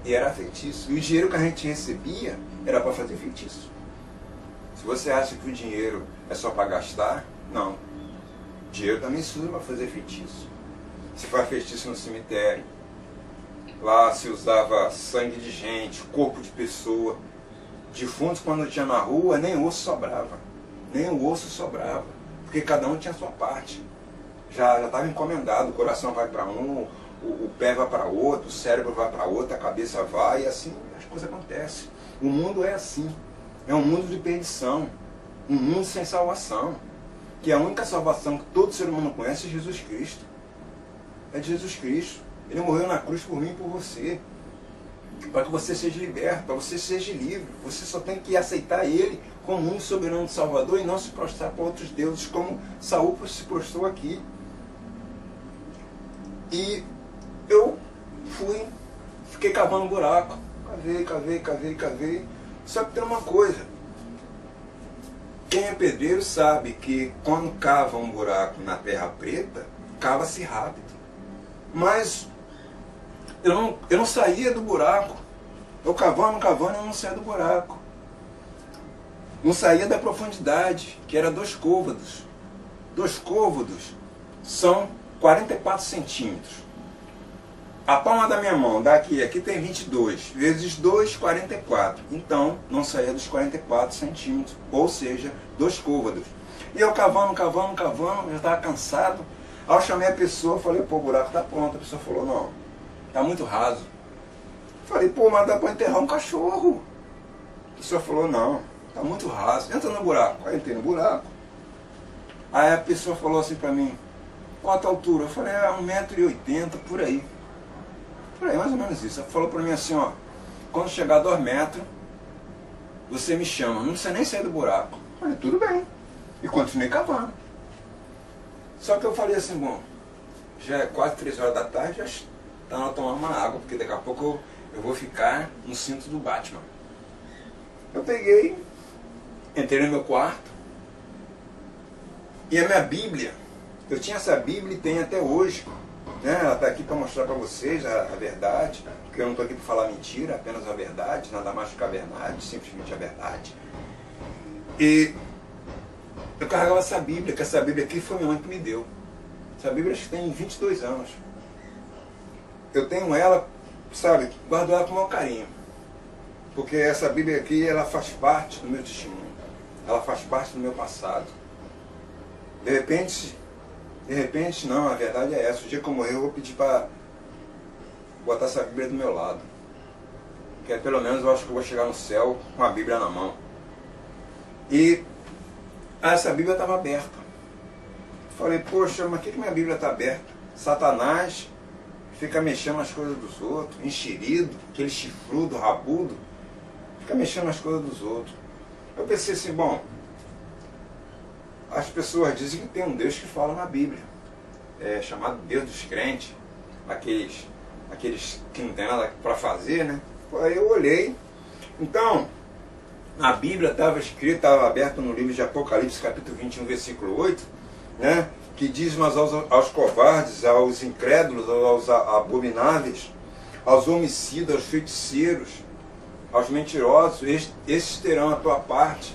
E era feitiço. E o dinheiro que a gente recebia era para fazer feitiço. Se você acha que o dinheiro é só para gastar, não. O dinheiro também se usa para fazer feitiço. Se faz feitiço no cemitério. Lá se usava sangue de gente, corpo de pessoa. Defuntos, quando tinha na rua, nem osso sobrava. Nem o osso sobrava. Porque cada um tinha a sua parte. Já estava encomendado. O coração vai para um, o pé vai para outro, o cérebro vai para outro, a cabeça vai, e assim as coisas acontecem. O mundo é assim. É um mundo de perdição. Um mundo sem salvação. Que a única salvação que todo ser humano conhece é Jesus Cristo. É de Jesus Cristo. Ele morreu na cruz por mim e por você. Para que você seja liberto, para que você seja livre. Você só tem que aceitar Ele como um soberano Salvador e não se prostrar para outros deuses, como Saul se prostrou aqui. E eu fiquei cavando um buraco. Cavei. Só que tem uma coisa. Quem é pedreiro sabe que quando cava um buraco na terra preta, cava-se rápido. Mas eu não saía do buraco. Eu cavando, eu não saía do buraco. Não saía da profundidade, que era 2 côvados. 2 côvados são 44 centímetros. A palma da minha mão, aqui tem 22, vezes 2, 44. Então, não saía dos 44 centímetros, ou seja, 2 côvados. E eu cavando, já estava cansado. Aí eu chamei a pessoa, falei, pô, o buraco está pronto. A pessoa falou, não, está muito raso. Falei, pô, mas dá para enterrar um cachorro. A pessoa falou, não, está muito raso. Entra no buraco. Aí eu entrei no buraco. Aí a pessoa falou assim para mim, quanto a altura? Eu falei, 1,80 m, por aí. Por aí, mais ou menos isso. Ela falou para mim assim, ó, quando chegar a 2 metros, você me chama, não precisa nem sair do buraco. Eu falei, tudo bem. E continuei cavando. Só que eu falei assim, bom, já é quase 3 horas da tarde, tá na hora de tomar uma água, porque daqui a pouco eu vou ficar no cinto do Batman. Eu peguei, entrei no meu quarto, e a minha Bíblia, eu tinha essa Bíblia e tenho até hoje, né? Ela está aqui para mostrar para vocês a verdade, porque eu não estou aqui para falar mentira, apenas a verdade, nada mais que a verdade, simplesmente a verdade. E eu carregava essa Bíblia, que essa Bíblia aqui foi minha mãe que me deu. Essa Bíblia acho que tem 22 anos. Eu tenho ela, sabe, guardo ela com o maior carinho. Porque essa Bíblia aqui, ela faz parte do meu testemunho. Ela faz parte do meu passado. De repente não, a verdade é essa. O dia que eu morrer, eu vou pedir para botar essa Bíblia do meu lado. Porque pelo menos eu acho que eu vou chegar no céu com a Bíblia na mão. E essa Bíblia estava aberta. Falei, poxa, mas por que minha Bíblia está aberta? Satanás fica mexendo nas coisas dos outros, enxerido, aquele chifrudo, rabudo, fica mexendo nas coisas dos outros. Eu pensei assim, bom, as pessoas dizem que tem um Deus que fala na Bíblia, chamado Deus dos crentes, aqueles que não tem nada para fazer, né? Aí eu olhei, então, a Bíblia estava escrita, estava aberta no livro de Apocalipse, capítulo 21, versículo 8, né? Que diz, mas aos covardes, aos incrédulos, aos abomináveis, aos homicidas, aos feiticeiros, aos mentirosos, esses terão a tua parte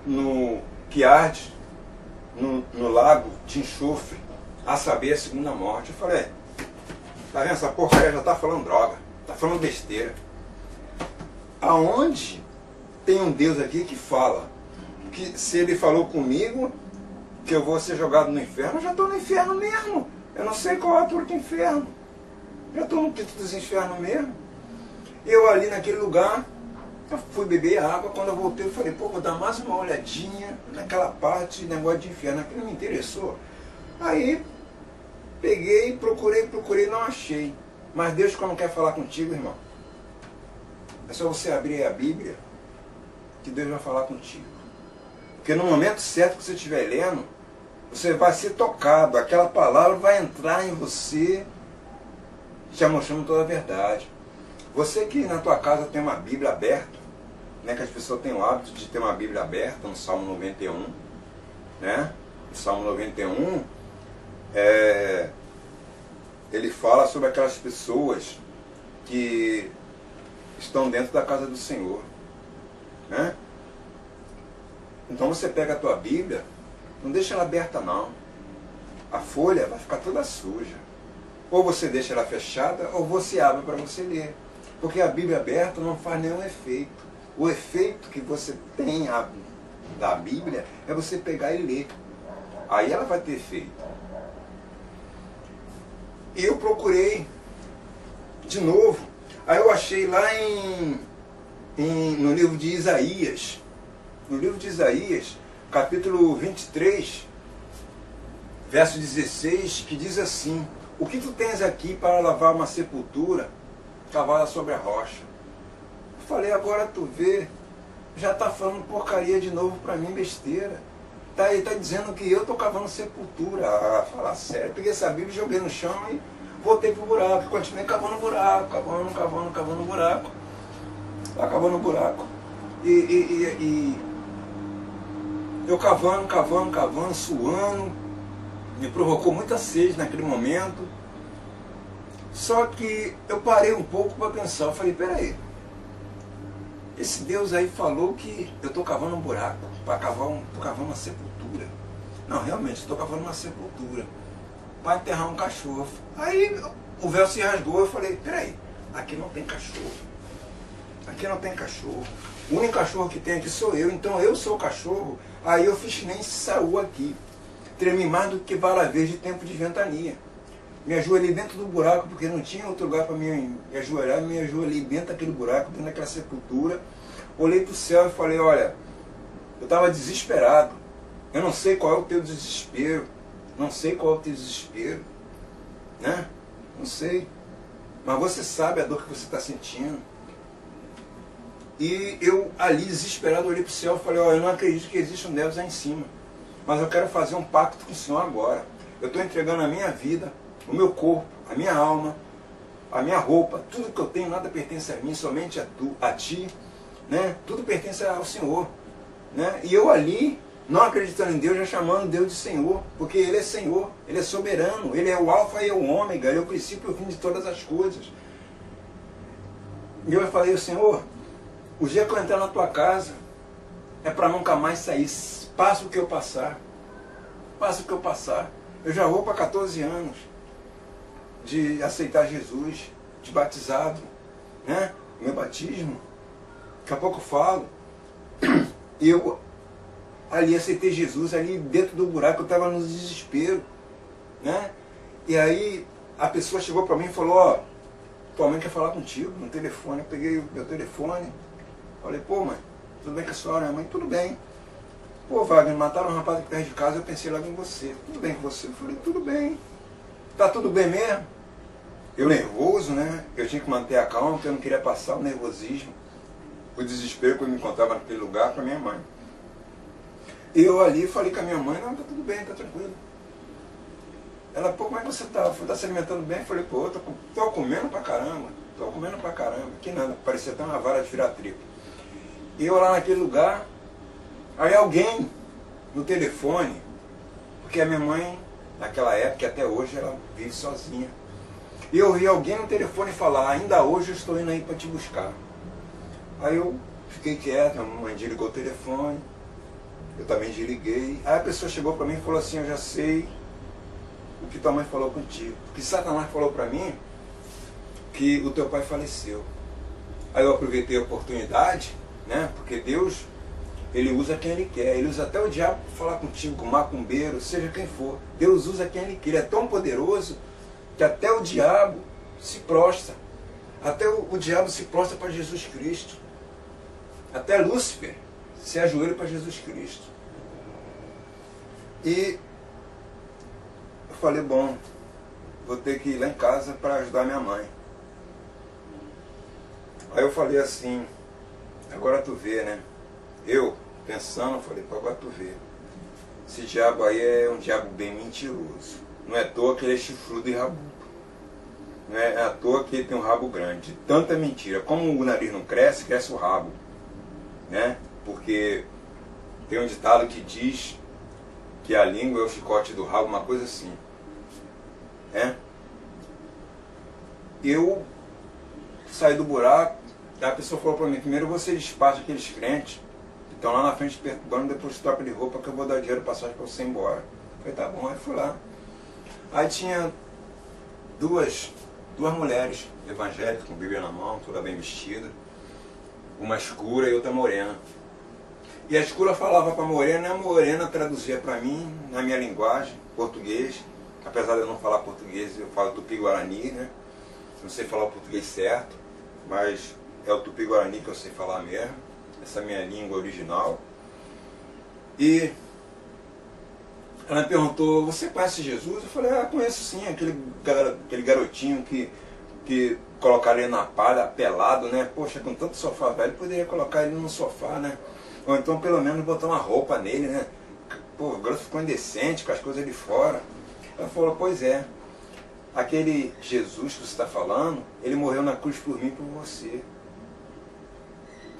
no que arde no lago de enxofre, a saber, a segunda morte. Eu falei, tá vendo, essa porcaria já está falando droga, está falando besteira. Aonde tem um Deus aqui que fala que se ele falou comigo que eu vou ser jogado no inferno, eu já estou no inferno mesmo. Eu não sei qual é a altura do inferno. Já estou no quinto dos infernos mesmo. Eu ali naquele lugar, eu fui beber água. Quando eu voltei, eu falei, pô, vou dar mais uma olhadinha naquela parte, negócio de inferno. Aquilo me interessou. Aí, peguei, procurei, não achei. Mas Deus, quando quer falar contigo, irmão, é só você abrir a Bíblia que Deus vai falar contigo. Porque no momento certo que você estiver lendo, você vai ser tocado, aquela palavra vai entrar em você, te mostrando toda a verdade. Você que na tua casa tem uma Bíblia aberta, né, que as pessoas têm o hábito de ter uma Bíblia aberta, no Salmo 91, né? O Salmo 91, ele fala sobre aquelas pessoas que estão dentro da casa do Senhor, né? Então você pega a tua Bíblia, não deixa ela aberta não. A folha vai ficar toda suja. Ou você deixa ela fechada, ou você abre para você ler. Porque a Bíblia aberta não faz nenhum efeito. O efeito que você tem da Bíblia é você pegar e ler. Aí ela vai ter efeito. E eu procurei de novo. Aí eu achei lá no livro de Isaías. No livro de Isaías, capítulo 23, verso 16, que diz assim, o que tu tens aqui para lavar uma sepultura, cavala sobre a rocha? Eu falei, agora tu vê, já está falando porcaria de novo para mim, besteira. Tá dizendo que eu estou cavando sepultura. Falar sério, peguei essa Bíblia, joguei no chão e voltei pro buraco. Continuei cavando buraco, cavando buraco. Lá cavando buraco. E eu cavando, suando, me provocou muita sede naquele momento. Só que eu parei um pouco para pensar, eu falei, peraí, esse Deus aí falou que eu estou cavando um buraco, estou cavando uma sepultura. Não, realmente, estou cavando uma sepultura para enterrar um cachorro. Aí o véu se rasgou, eu falei, peraí, aqui não tem cachorro. Aqui não tem cachorro. O único cachorro que tem aqui sou eu, então eu sou o cachorro. Aí eu fiz que nem Saul aqui. Tremi mais do que bala verde de tempo de ventania. Me ajoelhei dentro do buraco, porque não tinha outro lugar para me ajoelhar. Me ajoelhei dentro daquele buraco, dentro daquela sepultura. Olhei para o céu e falei, olha, eu estava desesperado. Eu não sei qual é o teu desespero. Não sei qual é o teu desespero. Né? Não sei. Mas você sabe a dor que você está sentindo. E eu ali desesperado olhei para o céu e falei, olha, eu não acredito que existe um Deus aí em cima. Mas eu quero fazer um pacto com o Senhor agora. Eu estou entregando a minha vida, o meu corpo, a minha alma, a minha roupa, tudo que eu tenho, nada pertence a mim, somente a ti, né? Tudo pertence ao Senhor, né? E eu ali, não acreditando em Deus, já chamando Deus de Senhor, porque Ele é Senhor, Ele é soberano, Ele é o alfa e o ômega, Ele é o princípio e o fim de todas as coisas. E eu falei, Senhor, o dia que eu entrar na tua casa é para nunca mais sair, passa o que eu passar, passa o que eu passar. Eu já vou para 14 anos de aceitar Jesus, de batizado, né? Meu batismo, daqui a pouco eu falo. E eu ali aceitei Jesus, ali dentro do buraco, eu estava no desespero, né? E aí a pessoa chegou para mim e falou, ó, tua mãe quer falar contigo no telefone. Eu peguei o meu telefone, falei, pô mãe, tudo bem com a senhora? Minha mãe, tudo bem. Pô Wagner, mataram um rapaz aqui perto de casa, eu pensei logo em você. Tudo bem com você? Eu falei, tudo bem. Tá tudo bem mesmo? Eu nervoso, né? Eu tinha que manter a calma, porque eu não queria passar o nervosismo, o desespero que eu me encontrava naquele lugar para minha mãe. E eu ali falei com a minha mãe, não, tá tudo bem, tá tranquilo. Ela, pô, como é que você tá? Tá se alimentando bem? Eu falei, pô, tô comendo pra caramba, que nada, parecia até uma vara de virar trigo. E eu lá naquele lugar, aí alguém no telefone, porque a minha mãe, naquela época, até hoje, ela vive sozinha. E eu vi alguém no telefone falar, ainda hoje eu estou indo aí para te buscar. Aí eu fiquei quieto, a mãe desligou o telefone, eu também desliguei. Aí a pessoa chegou para mim e falou assim, eu já sei o que tua mãe falou contigo. Porque Satanás falou para mim que o teu pai faleceu. Aí eu aproveitei a oportunidade, né? Porque Deus, Ele usa quem Ele quer. Ele usa até o diabo para falar contigo, com o macumbeiro, seja quem for. Deus usa quem Ele quer. Ele é tão poderoso que até o diabo se prostra. Até o diabo se prostra para Jesus Cristo. Até Lúcifer se ajoelha para Jesus Cristo. E eu falei, bom, vou ter que ir lá em casa para ajudar minha mãe. Aí eu falei assim, agora tu vê, né? Eu, pensando, eu falei, agora tu vê. Esse diabo aí é um diabo bem mentiroso. Não é à toa que ele é chifrudo e rabudo. Não é à toa que ele tem um rabo grande. Tanta mentira. Como o nariz não cresce, cresce o rabo. Né? Porque tem um ditado que diz que a língua é o chicote do rabo, uma coisa assim. Né? Eu saí do buraco, a pessoa falou para mim, primeiro você despacha aqueles crentes que estão lá na frente perturbando, depois troca de roupa que eu vou dar dinheiro passagem para você ir embora. Eu falei, tá bom, aí fui lá. Aí tinha duas mulheres evangélicas com Bíblia na mão, toda bem vestida, uma escura e outra morena. E a escura falava para a morena e a morena traduzia para mim, na minha linguagem, português. Apesar de eu não falar português, eu falo tupi-guarani, né? Não sei falar o português certo, mas é o tupi-guarani que eu sei falar mesmo, essa é a minha língua original. E ela me perguntou, você conhece Jesus? Eu falei, conheço sim, aquele garotinho que colocaram ele na palha, pelado, né? Poxa, com tanto sofá velho, poderia colocar ele no sofá, né? Ou então pelo menos botar uma roupa nele, né? Pô, agora ficou indecente com as coisas de fora. Ela falou, pois é, aquele Jesus que você está falando, ele morreu na cruz por mim e por você.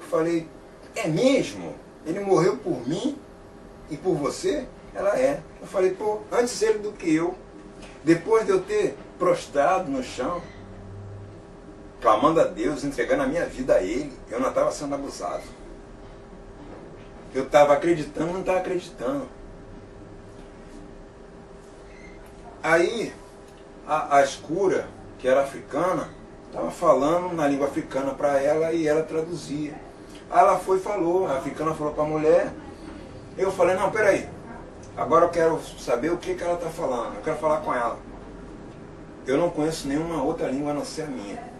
Eu falei, é mesmo? Ele morreu por mim e por você? Ela é. Eu falei, pô, antes ele do que eu. Depois de eu ter prostrado no chão, clamando a Deus, entregando a minha vida a Ele, eu não estava sendo abusado. Eu estava acreditando, não estava acreditando. Aí, a escura, que era africana, estava falando na língua africana para ela e ela traduzia. Aí ela foi e falou, a africana falou para a mulher. Eu falei, não, peraí, agora eu quero saber o que ela está falando, eu quero falar com ela. Eu não conheço nenhuma outra língua a não ser a minha.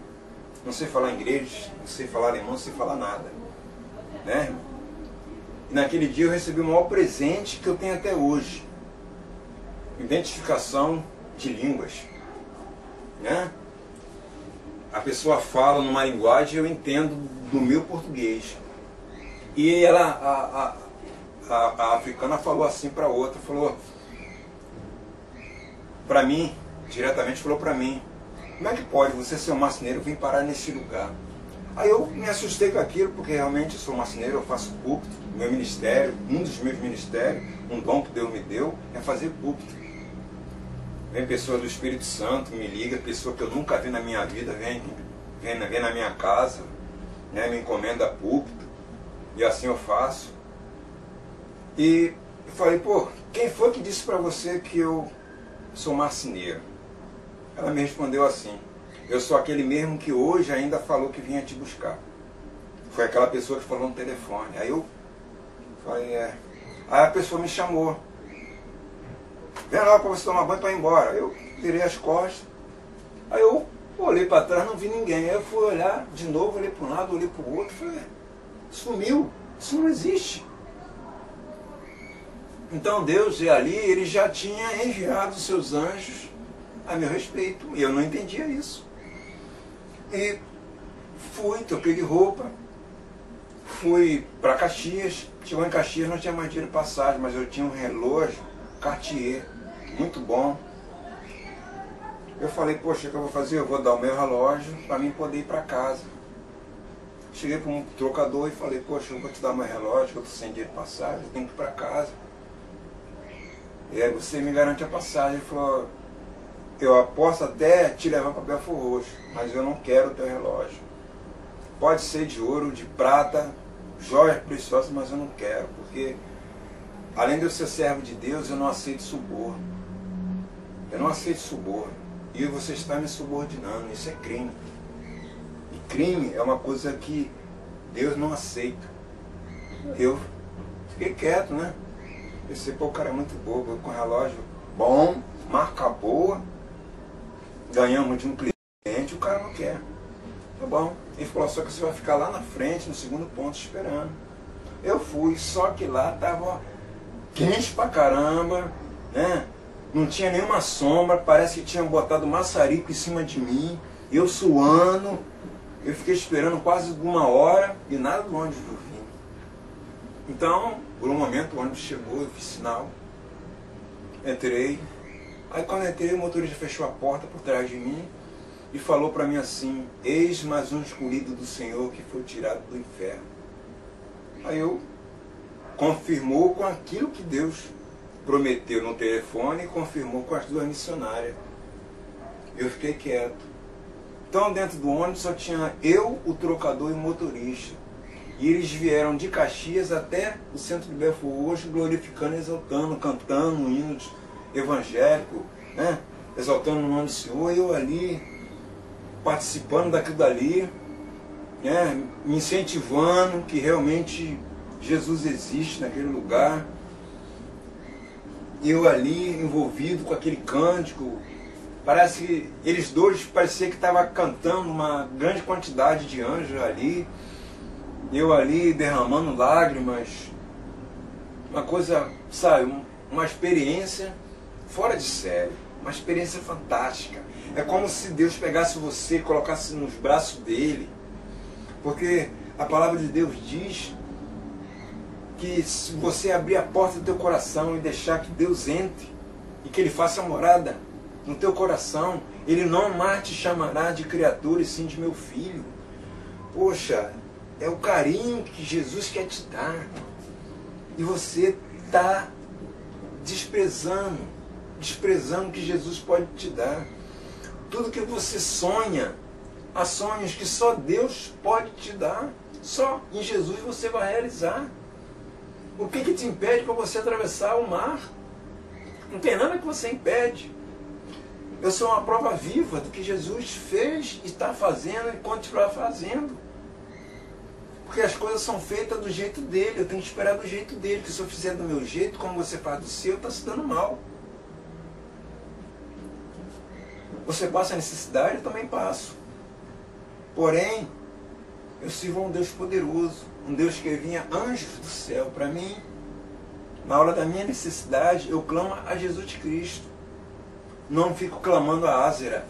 Não sei falar inglês, não sei falar alemão, não sei falar nada. Né? E naquele dia eu recebi o maior presente que eu tenho até hoje. Identificação de línguas. Né? A pessoa fala numa linguagem, eu entendo do meu português. E ela, a africana falou assim para a outra, falou, para mim, diretamente falou para mim: como é que pode você ser um marceneiro vir parar nesse lugar? Aí eu me assustei com aquilo, porque realmente eu sou marceneiro, eu faço púlpito, meu ministério, um dos meus ministérios, um dom que Deus me deu, é fazer púlpito. Vem pessoa do Espírito Santo, me liga, pessoa que eu nunca vi na minha vida, vem na minha casa, né, me encomenda púlpito, e assim eu faço. E eu falei: pô, quem foi que disse para você que eu sou marceneiro? Ela me respondeu assim: eu sou aquele mesmo que hoje ainda falou que vinha te buscar. Foi aquela pessoa que falou no telefone. Aí eu falei: é. Aí a pessoa me chamou: vem lá para você tomar banho para ir embora. Eu virei as costas. Aí eu olhei para trás, não vi ninguém. Aí eu fui olhar de novo, olhei para um lado, olhei para o outro. Falei: sumiu, isso não existe. Então Deus ali, ele já tinha enviado os seus anjos a meu respeito. E eu não entendia isso. E fui, troquei de roupa, fui para Caxias. Chegou em Caxias, não tinha mais dinheiro de passagem, mas eu tinha um relógio Cartier, muito bom. Eu falei: poxa, o que eu vou fazer? Eu vou dar o meu relógio para mim poder ir para casa. Cheguei para um trocador e falei: poxa, eu vou te dar meu relógio, que eu estou sem dinheiro de passagem, eu tenho que ir para casa. E aí você me garante a passagem. Ele falou: eu posso até te levar para Belford Roxo, mas eu não quero o teu relógio. Pode ser de ouro, de prata, joias preciosas, mas eu não quero, porque além de eu ser servo de Deus, eu não aceito suborno. Eu não aceito suborno. E você está me subordinando, isso é crime. E crime é uma coisa que Deus não aceita. Eu fiquei quieto, né? Pensei: pô, o cara é muito bobo, com relógio bom, marca boa, ganhamos de um cliente, o cara não quer. Tá bom. Ele falou: só que você vai ficar lá na frente, no segundo ponto, esperando. Eu fui, só que lá tava quente pra caramba, né? Não tinha nenhuma sombra, parece que tinham botado maçarico em cima de mim, eu suando. Eu fiquei esperando quase 1 hora e nada do ônibus do fim. Então, por um momento o ônibus chegou, eu fiz sinal, entrei. Aí quando entrei, o motorista fechou a porta por trás de mim e falou para mim assim: eis mais um escolhido do Senhor que foi tirado do inferno. Aí eu confirmou com aquilo que Deus prometeu no telefone e confirmou com as 2 missionárias. Eu fiquei quieto. Então dentro do ônibus só tinha eu, o trocador e o motorista. E eles vieram de Caxias até o centro de Belford Roxo, glorificando, exaltando, cantando hinos evangélicos, né? Exaltando o nome do Senhor. E eu ali, participando daquilo dali, né? Me incentivando que realmente Jesus existe naquele lugar. Eu ali, envolvido com aquele cântico. Parece que eles dois parecia que estavam cantando uma grande quantidade de anjos ali. Eu ali derramando lágrimas. Uma coisa, sabe, uma experiência fora de série. Uma experiência fantástica. É como se Deus pegasse você e colocasse nos braços dele. Porque a palavra de Deus diz que se você abrir a porta do teu coração e deixar que Deus entre e que Ele faça morada no teu coração, Ele não mais te chamará de criatura e sim de meu filho. Poxa, é o carinho que Jesus quer te dar. E você está desprezando o que Jesus pode te dar. Tudo que você sonha, há sonhos que só Deus pode te dar. Só em Jesus você vai realizar. O que te impede para você atravessar o mar? Não tem nada que você impede. Eu sou uma prova viva do que Jesus fez, está fazendo e continuará fazendo. Porque as coisas são feitas do jeito dele, eu tenho que esperar do jeito dele. Porque se eu fizer do meu jeito, como você faz do seu, está se dando mal. Você passa necessidade, eu também passo. Porém, eu sirvo a um Deus poderoso, um Deus que envia anjos do céu para mim. Na hora da minha necessidade, eu clamo a Jesus Cristo. Não fico clamando a Ázera,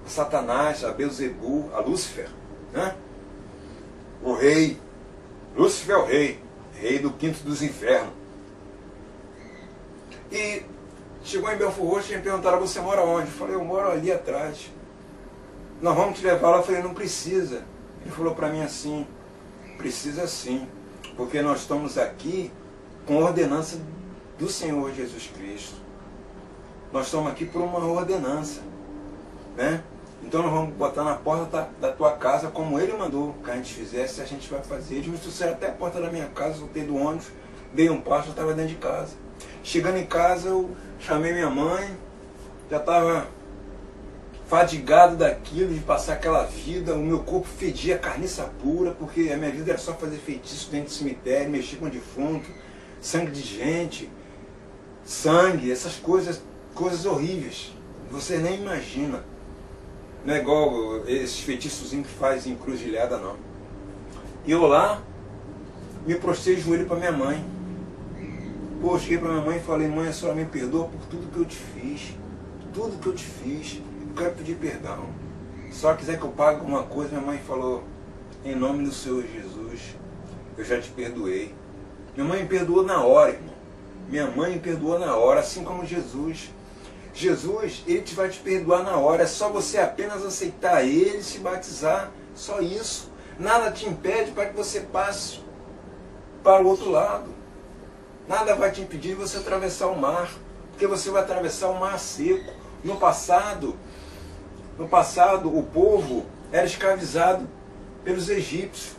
a Satanás, a Beelzebu, a Lúcifer, né? O rei. Lúcifer é o rei, rei do quinto dos infernos. E Chegou em Belfort Roxo e me perguntaram, você mora onde? Eu falei, eu moro ali atrás. Nós vamos te levar lá. Eu falei, não precisa. Ele falou para mim assim, precisa sim, porque nós estamos aqui com ordenança do Senhor Jesus Cristo. Nós estamos aqui por uma ordenança, né? Então nós vamos botar na porta da tua casa, como ele mandou que a gente fizesse, a gente vai fazer. Eles me trouxeram até a porta da minha casa, voltei do ônibus, dei um passo, eu estava dentro de casa. Chegando em casa, eu chamei minha mãe, já estava fadigado daquilo, de passar aquela vida, o meu corpo fedia carniça pura, porque a minha vida era só fazer feitiço dentro do cemitério, mexer com defunto, sangue de gente, sangue, essas coisas horríveis, você nem imagina. Não é igual esses feitiçozinhos que faz encruzilhada, não. E eu lá, me prostrei de joelho para minha mãe. Pô, eu cheguei para minha mãe e falei, mãe, a senhora me perdoa por tudo que eu te fiz. Tudo que eu te fiz. Eu quero pedir perdão. Se a senhora quiser que eu pague alguma coisa, minha mãe falou, em nome do Senhor Jesus, eu já te perdoei. Minha mãe me perdoou na hora, irmão. Minha mãe me perdoou na hora, assim como Jesus. Jesus, ele vai te perdoar na hora. É só você apenas aceitar ele, se batizar. Só isso. Nada te impede para que você passe para o outro lado. Nada vai te impedir de você atravessar o mar. Porque você vai atravessar o mar seco. No passado, o povo era escravizado pelos egípcios.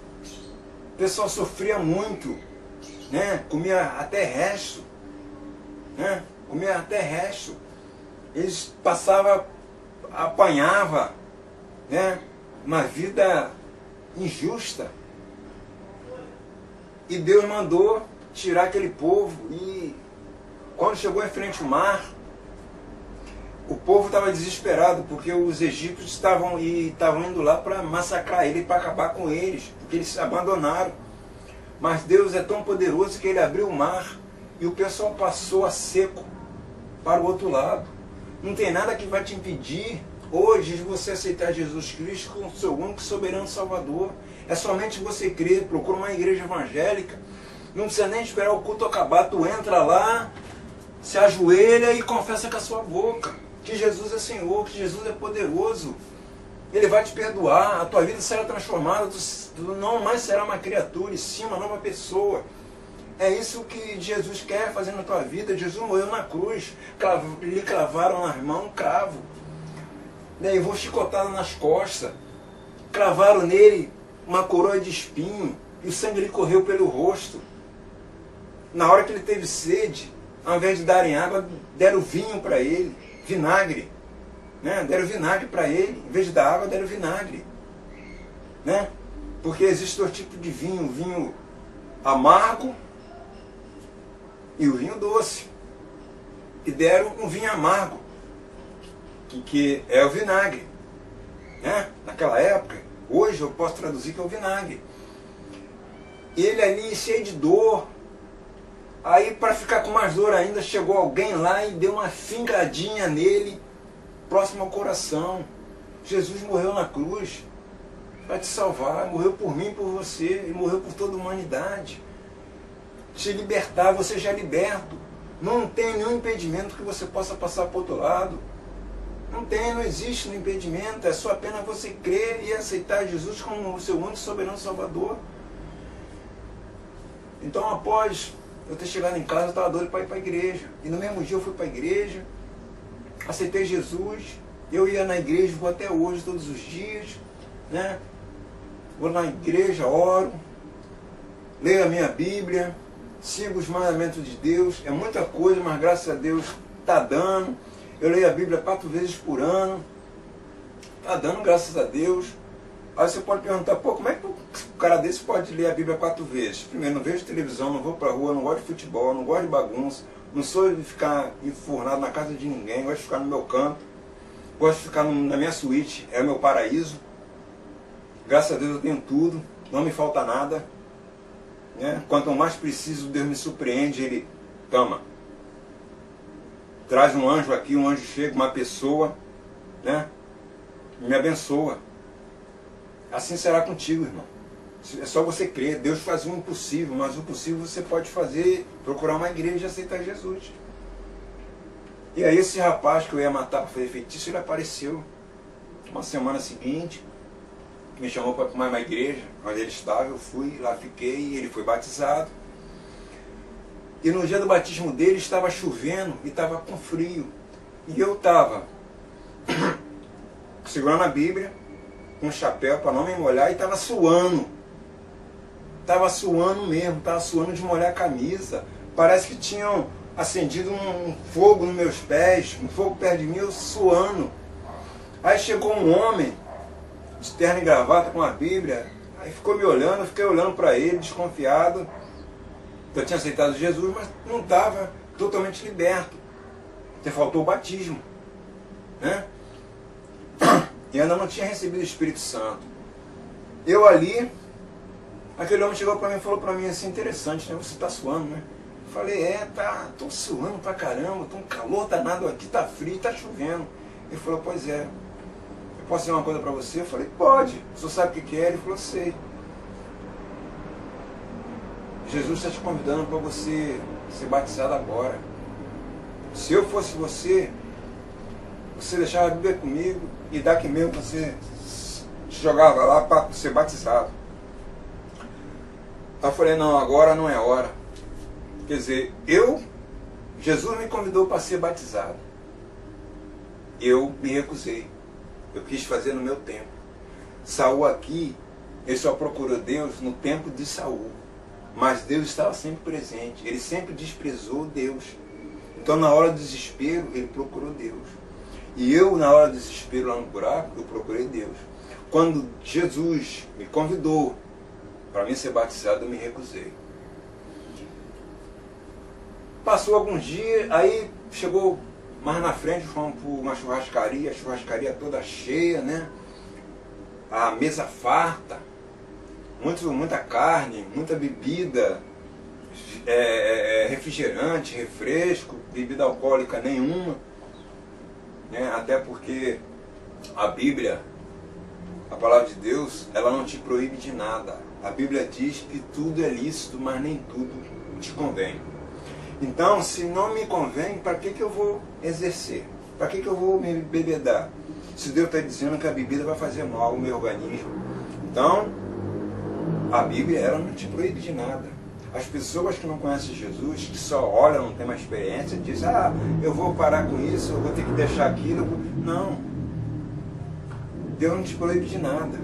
O pessoal sofria muito, né? Comia até resto, né? Comia até resto. Eles passavam, apanhavam, né? Uma vida injusta. E Deus mandou tirar aquele povo. E quando chegou em frente ao mar, o povo estava desesperado, porque os egípcios estavam indo lá para massacrar ele, para acabar com eles, porque eles se abandonaram. Mas Deus é tão poderoso que ele abriu o mar e o pessoal passou a seco para o outro lado. Não tem nada que vai te impedir hoje de você aceitar Jesus Cristo como seu único soberano Salvador. É somente você crer. Procura uma igreja evangélica. Não precisa nem esperar o culto acabar. Tu entra lá, se ajoelha e confessa com a sua boca que Jesus é Senhor, que Jesus é poderoso. Ele vai te perdoar. A tua vida será transformada. Tu não mais será uma criatura, e sim uma nova pessoa. É isso que Jesus quer fazer na tua vida. Jesus morreu na cruz, lhe cravaram nas mãos um cravo, e vou chicotado nas costas, cravaram nele uma coroa de espinho, e o sangue lhe correu pelo rosto. Na hora que ele teve sede, ao invés de darem água, deram vinho para ele, vinagre, né? Deram vinagre para ele, em vez de dar água, deram vinagre, né? Porque existe dois tipos de vinho, o vinho amargo e o vinho doce. E deram um vinho amargo, que é o vinagre, né? Naquela época. Hoje eu posso traduzir que é o vinagre. Ele ali cheio de dor. Aí, para ficar com mais dor ainda, chegou alguém lá e deu uma fingadinha nele, próximo ao coração. Jesus morreu na cruz para te salvar. Morreu por mim e por você. Ele morreu por toda a humanidade. Te libertar, você já é liberto. Não tem nenhum impedimento que você possa passar para o outro lado. Não tem, não existe nenhum impedimento. É só apenas você crer e aceitar Jesus como o seu único soberano Salvador. Então, após eu ter chegado em casa, eu estava doido para ir para a igreja. E no mesmo dia eu fui para a igreja, aceitei Jesus. Eu ia na igreja, vou até hoje, todos os dias, né? Vou na igreja, oro, leio a minha Bíblia, sigo os mandamentos de Deus. É muita coisa, mas graças a Deus está dando. Eu leio a Bíblia 4 vezes por ano. Está dando, graças a Deus. Aí você pode perguntar, pô, como é que um cara desse pode ler a Bíblia 4 vezes? Primeiro, não vejo televisão, não vou pra rua, não gosto de futebol, não gosto de bagunça, não sou de ficar enfurnado na casa de ninguém, gosto de ficar no meu canto, gosto de ficar na minha suíte, é o meu paraíso. Graças a Deus eu tenho tudo, não me falta nada, né? Quanto mais preciso, Deus me surpreende, Ele toma. Traz um anjo aqui, um anjo chega, uma pessoa, né? Me abençoa. Assim será contigo, irmão. É só você crer. Deus faz o impossível, mas o possível você pode fazer, procurar uma igreja e aceitar Jesus. E aí esse rapaz que eu ia matar para fazer feitiço, ele apareceu. Uma semana seguinte, me chamou para uma igreja onde ele estava, eu fui, lá fiquei, ele foi batizado. E no dia do batismo dele estava chovendo e estava com frio. E eu estava segurando a Bíblia, com um chapéu para não me molhar, e estava suando. Estava suando mesmo, estava suando de molhar a camisa. Parece que tinham acendido um fogo nos meus pés, um fogo perto de mim, eu suando. Aí chegou um homem, de terno e gravata, com a Bíblia, aí ficou me olhando, eu fiquei olhando para ele, desconfiado. Eu tinha aceitado Jesus, mas não estava totalmente liberto. Até faltou o batismo, né? E ainda não tinha recebido o Espírito Santo. Eu ali, aquele homem chegou para mim e falou para mim assim, interessante, né? Você está suando, né? Eu falei, tô suando pra caramba, tô um calor danado aqui, tá frio, tá chovendo. Ele falou, pois é, eu posso dizer uma coisa para você? Eu falei, pode, o senhor sabe o que é? Ele falou, sei. Jesus está te convidando para você ser batizado agora. Se eu fosse você deixava a Bíblia comigo e daqui mesmo você te jogava lá para ser batizado. Aí eu falei, não, agora não é hora. Quer dizer, Jesus me convidou para ser batizado. Eu me recusei. Eu quis fazer no meu tempo. Saul aqui, ele só procurou Deus no tempo de Saul. Mas Deus estava sempre presente. Ele sempre desprezou Deus. Então, na hora do desespero, ele procurou Deus. E eu, na hora do desespero lá no buraco, eu procurei Deus. Quando Jesus me convidou para mim ser batizado, eu me recusei. Passou alguns dias, aí chegou mais na frente, fomos para uma churrascaria, a churrascaria toda cheia, né? A mesa farta. Muita carne, muita bebida, refrigerante, refresco, bebida alcoólica nenhuma, né? Até porque a Bíblia, a palavra de Deus, ela não te proíbe de nada. A Bíblia diz que tudo é lícito, mas nem tudo te convém. Então, se não me convém, para que eu vou exercer? Para que eu vou me bebedar? Se Deus está dizendo que a bebida vai fazer mal ao meu organismo. Então, a Bíblia, ela não te proíbe de nada. As pessoas que não conhecem Jesus, que só olham, não tem uma experiência, dizem, eu vou parar com isso, eu vou ter que deixar aquilo. Não. Deus não te proíbe de nada.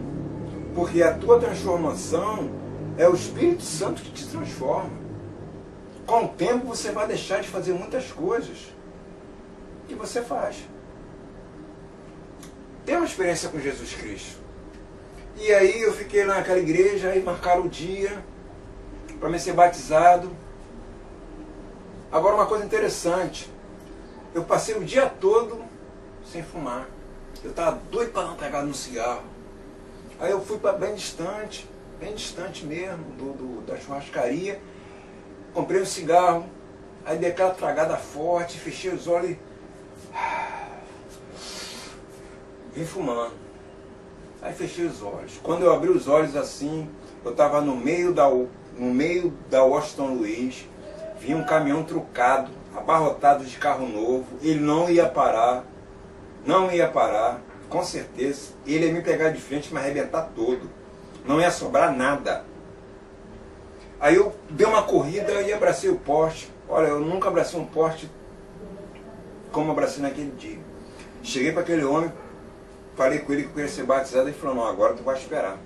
Porque a tua transformação é o Espírito Santo que te transforma. Com o tempo você vai deixar de fazer muitas coisas que você faz. Tem uma experiência com Jesus Cristo. E aí eu fiquei naquela igreja, aí marcaram o dia para me ser batizado. Agora uma coisa interessante, eu passei o dia todo sem fumar. Eu estava doido para não pegar no cigarro. Aí eu fui para bem distante mesmo, da churrascaria. Comprei um cigarro, aí dei aquela tragada forte, fechei os olhos e vim fumando. Aí fechei os olhos. Quando eu abri os olhos assim, eu estava no meio da Washington Luiz, vinha um caminhão trucado, abarrotado de carro novo, ele não ia parar, com certeza. Ele ia me pegar de frente e me arrebentar todo. Não ia sobrar nada. Aí eu dei uma corrida e abracei o poste. Olha, eu nunca abracei um poste como abracei naquele dia. Cheguei para aquele homem, falei com ele que eu queria ser batizado, ele falou, não, agora tu vai esperar.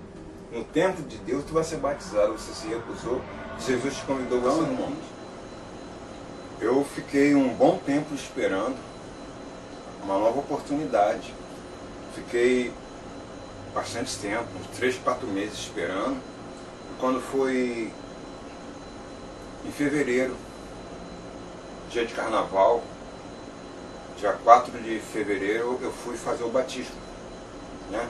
No tempo de Deus tu vai ser batizado, você se recusou, Jesus te convidou você no mundo. Eu fiquei um bom tempo esperando uma nova oportunidade. Fiquei bastante tempo, uns 3, 4 meses esperando. E quando foi em fevereiro, dia de carnaval, dia 4 de fevereiro, eu fui fazer o batismo, né?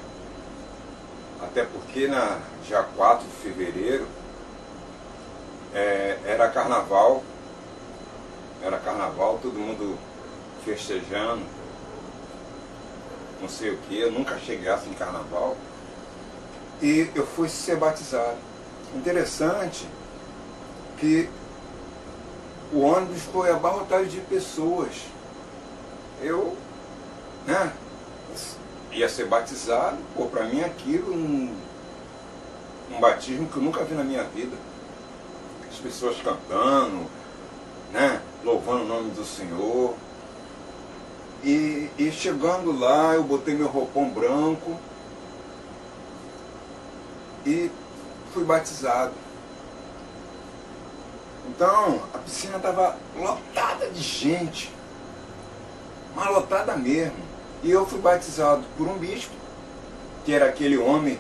Até porque na dia 4 de fevereiro era carnaval, todo mundo festejando, não sei o que, eu nunca cheguei assim em carnaval, e eu fui ser batizado. Interessante que o ônibus foi abarrotado de pessoas, eu, né, ia ser batizado. Pô, para mim aquilo, um batismo que eu nunca vi na minha vida. As pessoas cantando, né, louvando o nome do Senhor. E chegando lá, eu botei meu roupão branco e fui batizado. Então, a piscina estava lotada de gente, mas lotada mesmo. E eu fui batizado por um bispo, que era aquele homem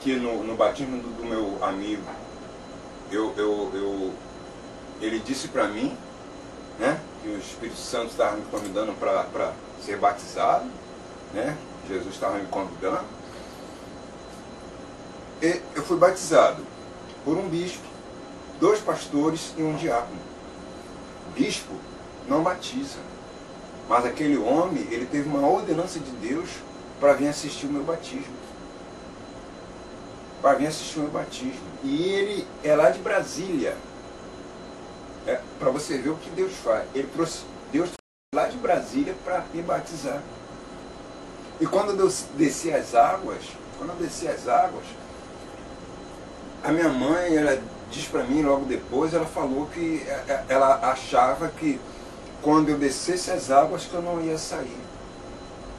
que no batismo do meu amigo, ele disse para mim, né, que o Espírito Santo estava me convidando para ser batizado, né? Jesus estava me convidando. E eu fui batizado por um bispo, 2 pastores e um diácono. Bispo não batiza, mas aquele homem, ele teve uma ordenança de Deus para vir assistir o meu batismo. Para vir assistir o meu batismo. E ele é lá de Brasília. Para você ver o que Deus faz. Ele trouxe Deus lá de Brasília para me batizar. E quando eu desci as águas, a minha mãe, ela diz para mim logo depois, ela falou que ela achava que quando eu descesse as águas que eu não ia sair.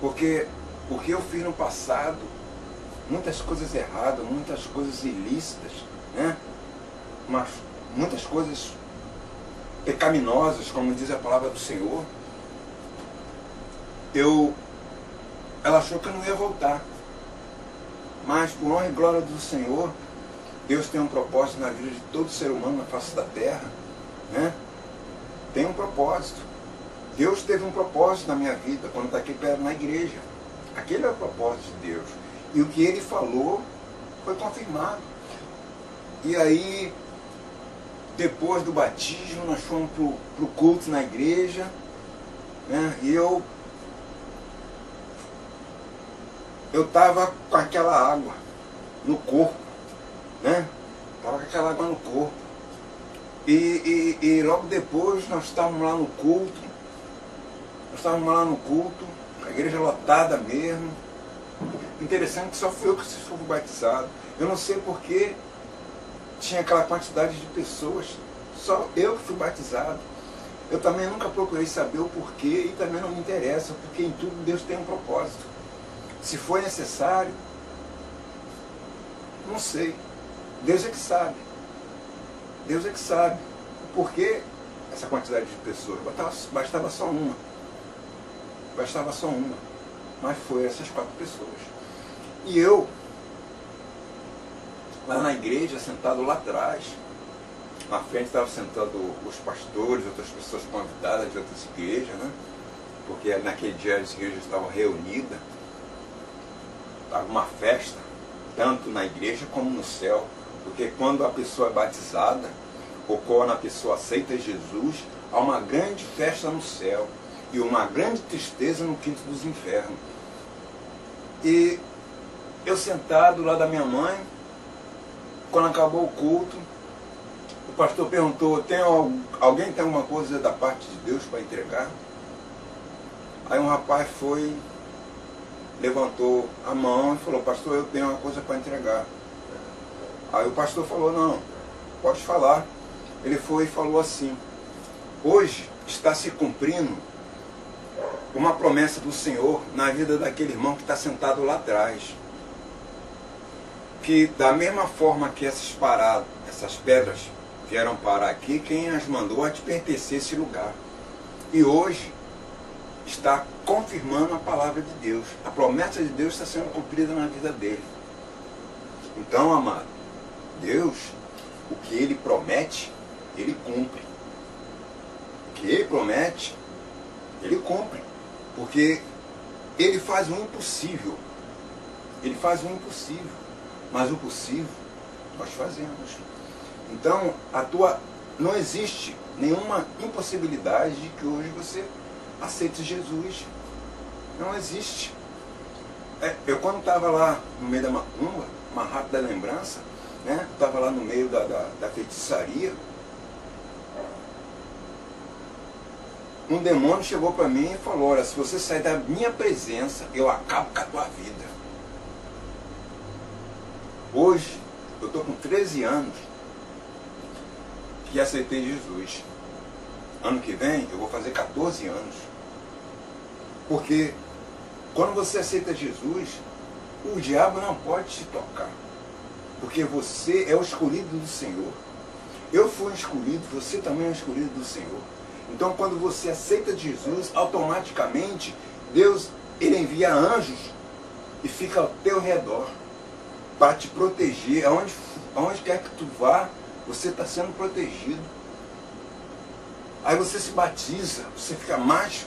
Porque o que eu fiz no passado, muitas coisas erradas, muitas coisas ilícitas, né? Mas muitas coisas pecaminosas, como diz a palavra do Senhor, ela achou que eu não ia voltar. Mas por honra e glória do Senhor, Deus tem um propósito na vida de todo ser humano na face da terra, né? Tem um propósito. Deus teve um propósito na minha vida quando está aqui perto na igreja. Aquele é o propósito de Deus. E o que Ele falou foi confirmado. E aí, depois do batismo, nós fomos para o culto na igreja, né? E eu estava com aquela água no corpo, né? Estava com aquela água no corpo. E logo depois nós estávamos lá no culto. A igreja lotada mesmo. Interessante que só fui eu que fui batizado. Eu não sei porque tinha aquela quantidade de pessoas. Só eu que fui batizado. Eu também nunca procurei saber o porquê e também não me interessa, porque em tudo Deus tem um propósito. Se for necessário, não sei. Deus é que sabe. Deus é que sabe. Por que essa quantidade de pessoas? Bastava só uma. Mas foi essas 4 pessoas. E eu, lá na igreja, sentado lá atrás, na frente estavam sentando os pastores, outras pessoas convidadas de outras igrejas, né? Porque naquele dia as igrejas estavam reunidas. Estava uma festa, tanto na igreja como no céu. Porque quando a pessoa é batizada, ou quando a pessoa aceita Jesus, há uma grande festa no céu e uma grande tristeza no quinto dos infernos. E eu sentado lá da minha mãe, quando acabou o culto, o pastor perguntou: alguém tem alguma coisa da parte de Deus para entregar? Aí um rapaz foi, levantou a mão e falou: pastor, eu tenho uma coisa para entregar. Aí o pastor falou: não, pode falar. Ele foi e falou assim: hoje está se cumprindo uma promessa do Senhor na vida daquele irmão que está sentado lá atrás. Que da mesma forma que essas pedras vieram parar aqui, quem as mandou a te pertencer esse lugar. E hoje está confirmando a palavra de Deus. A promessa de Deus está sendo cumprida na vida dele. Então, amado, Deus, o que Ele promete, Ele cumpre. O que Ele promete, Ele cumpre. Porque Ele faz o impossível. Ele faz o impossível. Mas o possível, nós fazemos. Então, não existe nenhuma impossibilidade de que hoje você aceite Jesus. Não existe. Eu quando estava lá no meio da macumba, uma rápida lembrança, né? Estava lá no meio da feitiçaria. um demônio chegou para mim e falou: olha, se você sair da minha presença, eu acabo com a tua vida. Hoje, eu estou com 13 anos que aceitei Jesus. Ano que vem, eu vou fazer 14 anos. Porque quando você aceita Jesus, o diabo não pode te tocar. Porque você é o escolhido do Senhor. Eu fui escolhido, você também é o escolhido do Senhor. Então, quando você aceita Jesus, automaticamente, Deus, Ele envia anjos e fica ao teu redor para te proteger. Aonde quer que tu vá, você está sendo protegido. Aí você se batiza, você fica mais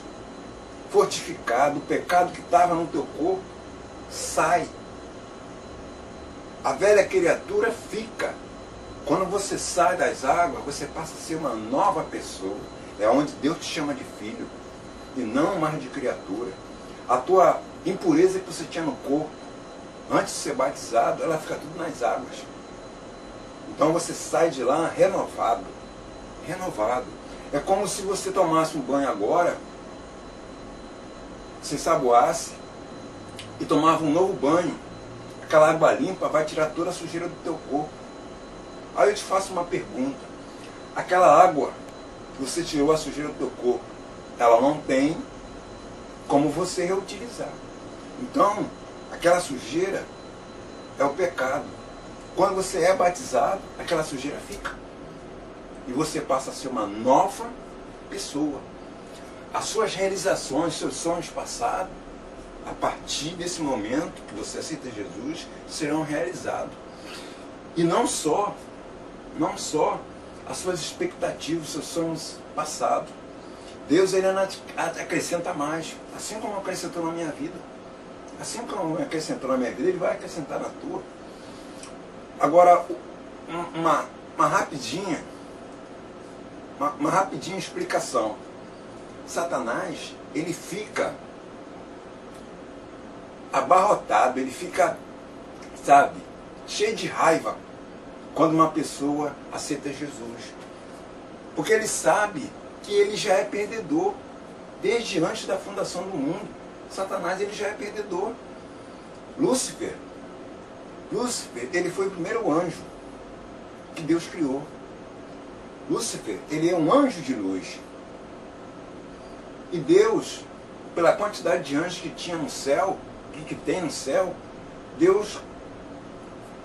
fortificado, o pecado que estava no teu corpo sai. A velha criatura fica. Quando você sai das águas, você passa a ser uma nova pessoa. É onde Deus te chama de filho e não mais de criatura. A tua impureza que você tinha no corpo, antes de ser batizado, ela fica tudo nas águas. Então você sai de lá renovado. Renovado. É como se você tomasse um banho agora, se ensaboasse e tomava um novo banho. Aquela água limpa vai tirar toda a sujeira do teu corpo. Aí eu te faço uma pergunta. Aquela água que você tirou a sujeira do teu corpo, ela não tem como você reutilizar. Então, aquela sujeira é o pecado. Quando você é batizado, aquela sujeira fica. E você passa a ser uma nova pessoa. As suas realizações, seus sonhos passados, a partir desse momento que você aceita Jesus, serão realizados. E não só as suas expectativas, seus sonhos passados. Deus, Ele acrescenta mais, assim como acrescentou na minha vida. Assim como acrescentou na minha vida, Ele vai acrescentar na tua. Agora, uma rapidinha explicação. Satanás, ele fica abarrotado, ele fica, sabe, cheio de raiva quando uma pessoa aceita Jesus. Porque ele sabe que ele já é perdedor. Desde antes da fundação do mundo, Satanás, ele já é perdedor. Lúcifer, ele foi o primeiro anjo que Deus criou. Lúcifer, ele é um anjo de luz. E Deus, pela quantidade de anjos que tinha no céu, que tem no céu, Deus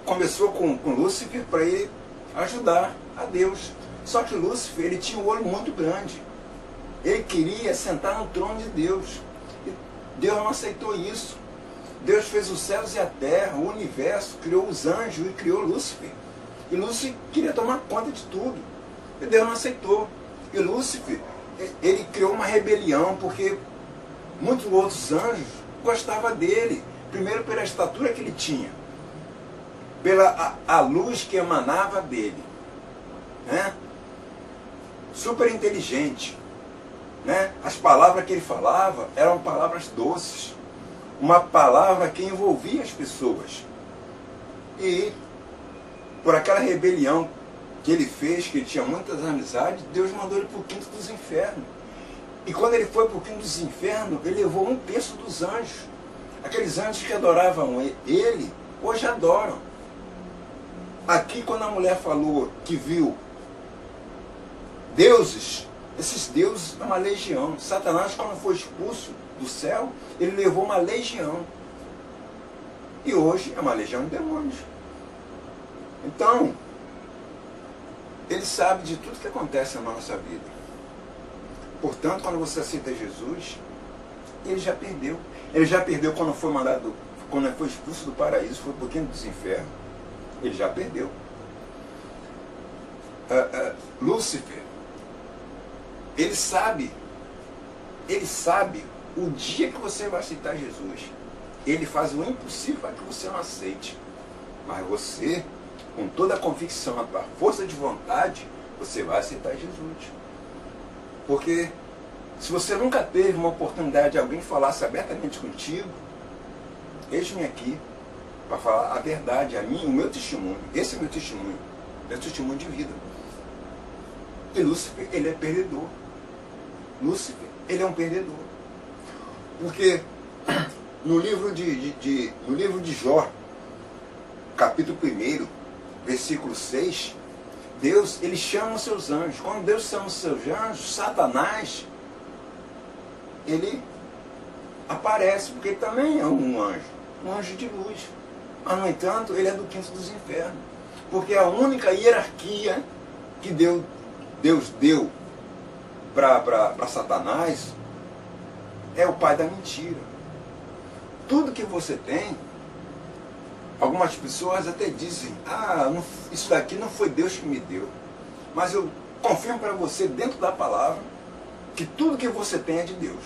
começou com Lúcifer para ele ajudar a Deus. Só que Lúcifer, ele tinha um olho muito grande. Ele queria sentar no trono de Deus. E Deus não aceitou isso. Deus fez os céus e a terra, o universo, criou os anjos e criou Lúcifer. E Lúcifer queria tomar conta de tudo. E Deus não aceitou. E Lúcifer, ele criou uma rebelião, porque muitos outros anjos gostavam dele. Primeiro pela estatura que ele tinha, pela a luz que emanava dele, né? Super inteligente, né? As palavras que ele falava eram palavras doces, uma palavra que envolvia as pessoas. E por aquela rebelião que ele fez, que ele tinha muitas amizades, Deus mandou ele para o quinto dos infernos. E quando ele foi para o quinto dos infernos, ele levou 1/3 dos anjos. Aqueles anjos que adoravam ele, hoje adoram. Aqui, quando a mulher falou que viu deuses, esses deuses é uma legião. Satanás, quando foi expulso do céu, ele levou uma legião. E hoje é uma legião de demônios. Então, ele sabe de tudo que acontece na nossa vida. Portanto, quando você aceita Jesus, ele já perdeu. Ele já perdeu quando foi mandado, quando ele foi expulso do paraíso, foi para o quinto dos infernos. Ele já perdeu. Lúcifer, ele sabe o dia que você vai aceitar Jesus. Ele faz o impossível para que você não aceite. Mas você, com toda a convicção, a tua força de vontade, você vai aceitar Jesus. Porque se você nunca teve uma oportunidade de alguém falasse abertamente contigo, eis-me aqui para falar a verdade, a mim, o meu testemunho. Esse é o meu testemunho de vida. E Lúcifer, ele é perdedor. Lúcifer, ele é um perdedor. Porque no livro de Jó, capítulo 1, versículo 6, Deus, ele chama os seus anjos. Quando Deus chama os seus anjos, Satanás, ele aparece, porque ele também é um anjo de luz. Mas, no entanto, ele é do quinto dos infernos. Porque a única hierarquia que Deus deu para Satanás é o pai da mentira. Tudo que você tem, algumas pessoas até dizem, isso daqui não foi Deus que me deu. Mas eu confirmo para você, dentro da palavra, que tudo que você tem é de Deus.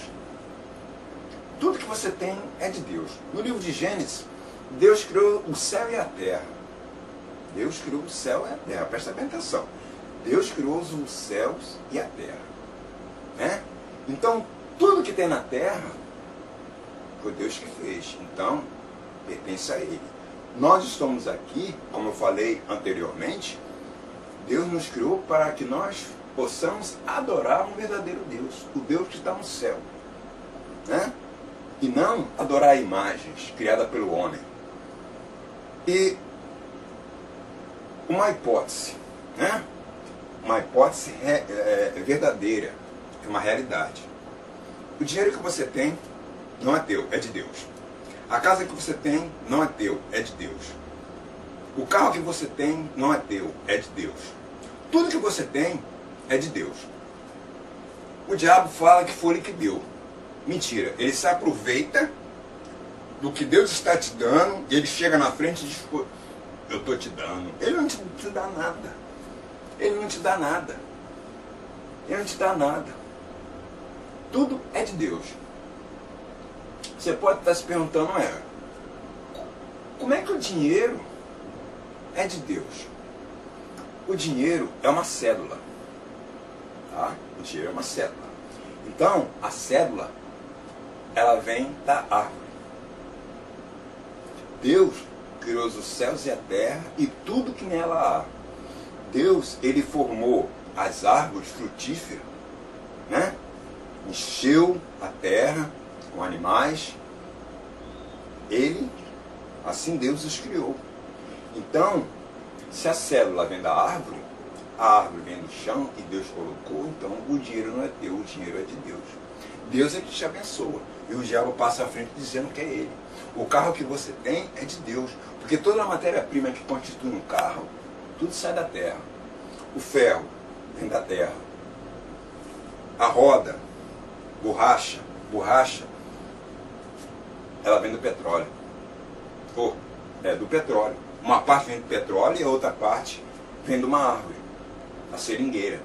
Tudo que você tem é de Deus. No livro de Gênesis, Deus criou o céu e a terra. Deus criou o céu e a terra. Presta bem atenção. Deus criou os céus e a terra. Né? Então, tudo que tem na terra foi Deus que fez. Então, pertence a Ele. Nós estamos aqui, como eu falei anteriormente, Deus nos criou para que nós possamos adorar um verdadeiro Deus. O Deus que está no céu. Né? E não adorar imagens criadas pelo homem. E uma hipótese, né? Uma hipótese verdadeira, é uma realidade. O dinheiro que você tem não é teu, é de Deus. A casa que você tem não é teu, é de Deus. O carro que você tem não é teu, é de Deus. Tudo que você tem é de Deus. O diabo fala que foi ele que deu. Mentira, ele se aproveita do que Deus está te dando, e ele chega na frente e diz, eu estou te dando. Ele não te dá nada. Ele não te dá nada. Ele não te dá nada. Tudo é de Deus. Você pode estar se perguntando, como é que o dinheiro é de Deus? O dinheiro é uma cédula. Tá? O dinheiro é uma cédula. Então, a cédula, ela vem da árvore. Deus criou os céus e a terra e tudo que nela há. Deus, ele formou as árvores frutíferas, né? Encheu a terra com animais. Assim Deus os criou. Então, se a célula vem da árvore, a árvore vem do chão e Deus colocou, então o dinheiro não é teu, o dinheiro é de Deus. Deus é que te abençoa. E o diabo passa à frente dizendo que é ele. O carro que você tem é de Deus. Porque toda a matéria-prima que constitui um carro, tudo sai da terra. O ferro vem da terra. A roda, borracha, ela vem do petróleo. Do petróleo. Uma parte vem do petróleo e a outra parte vem de uma árvore. A seringueira.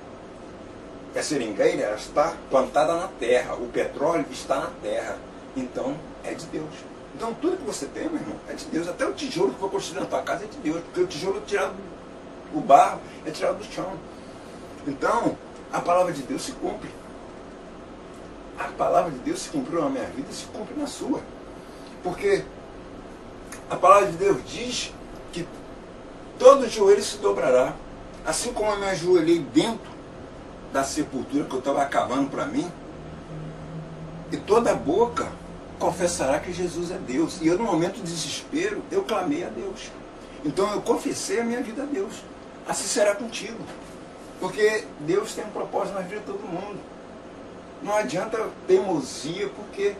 A seringueira, ela está plantada na terra. O petróleo está na terra. Então, é de Deus. Então, tudo que você tem, meu irmão, é de Deus. Até o tijolo que foi construído na tua casa é de Deus. Porque o tijolo é tirado do barro, é tirado do chão. Então, a palavra de Deus se cumpre. A palavra de Deus se cumpriu na minha vida e se cumpre na sua. Porque a palavra de Deus diz que todo joelho se dobrará. Assim como eu me ajoelhei dentro da sepultura que eu estava acabando para mim, e toda boca confessará que Jesus é Deus. E eu, no momento de desespero, eu clamei a Deus. Então eu confessei a minha vida a Deus. Assim será contigo. Porque Deus tem um propósito na vida de todo mundo. Não adianta teimosia, porque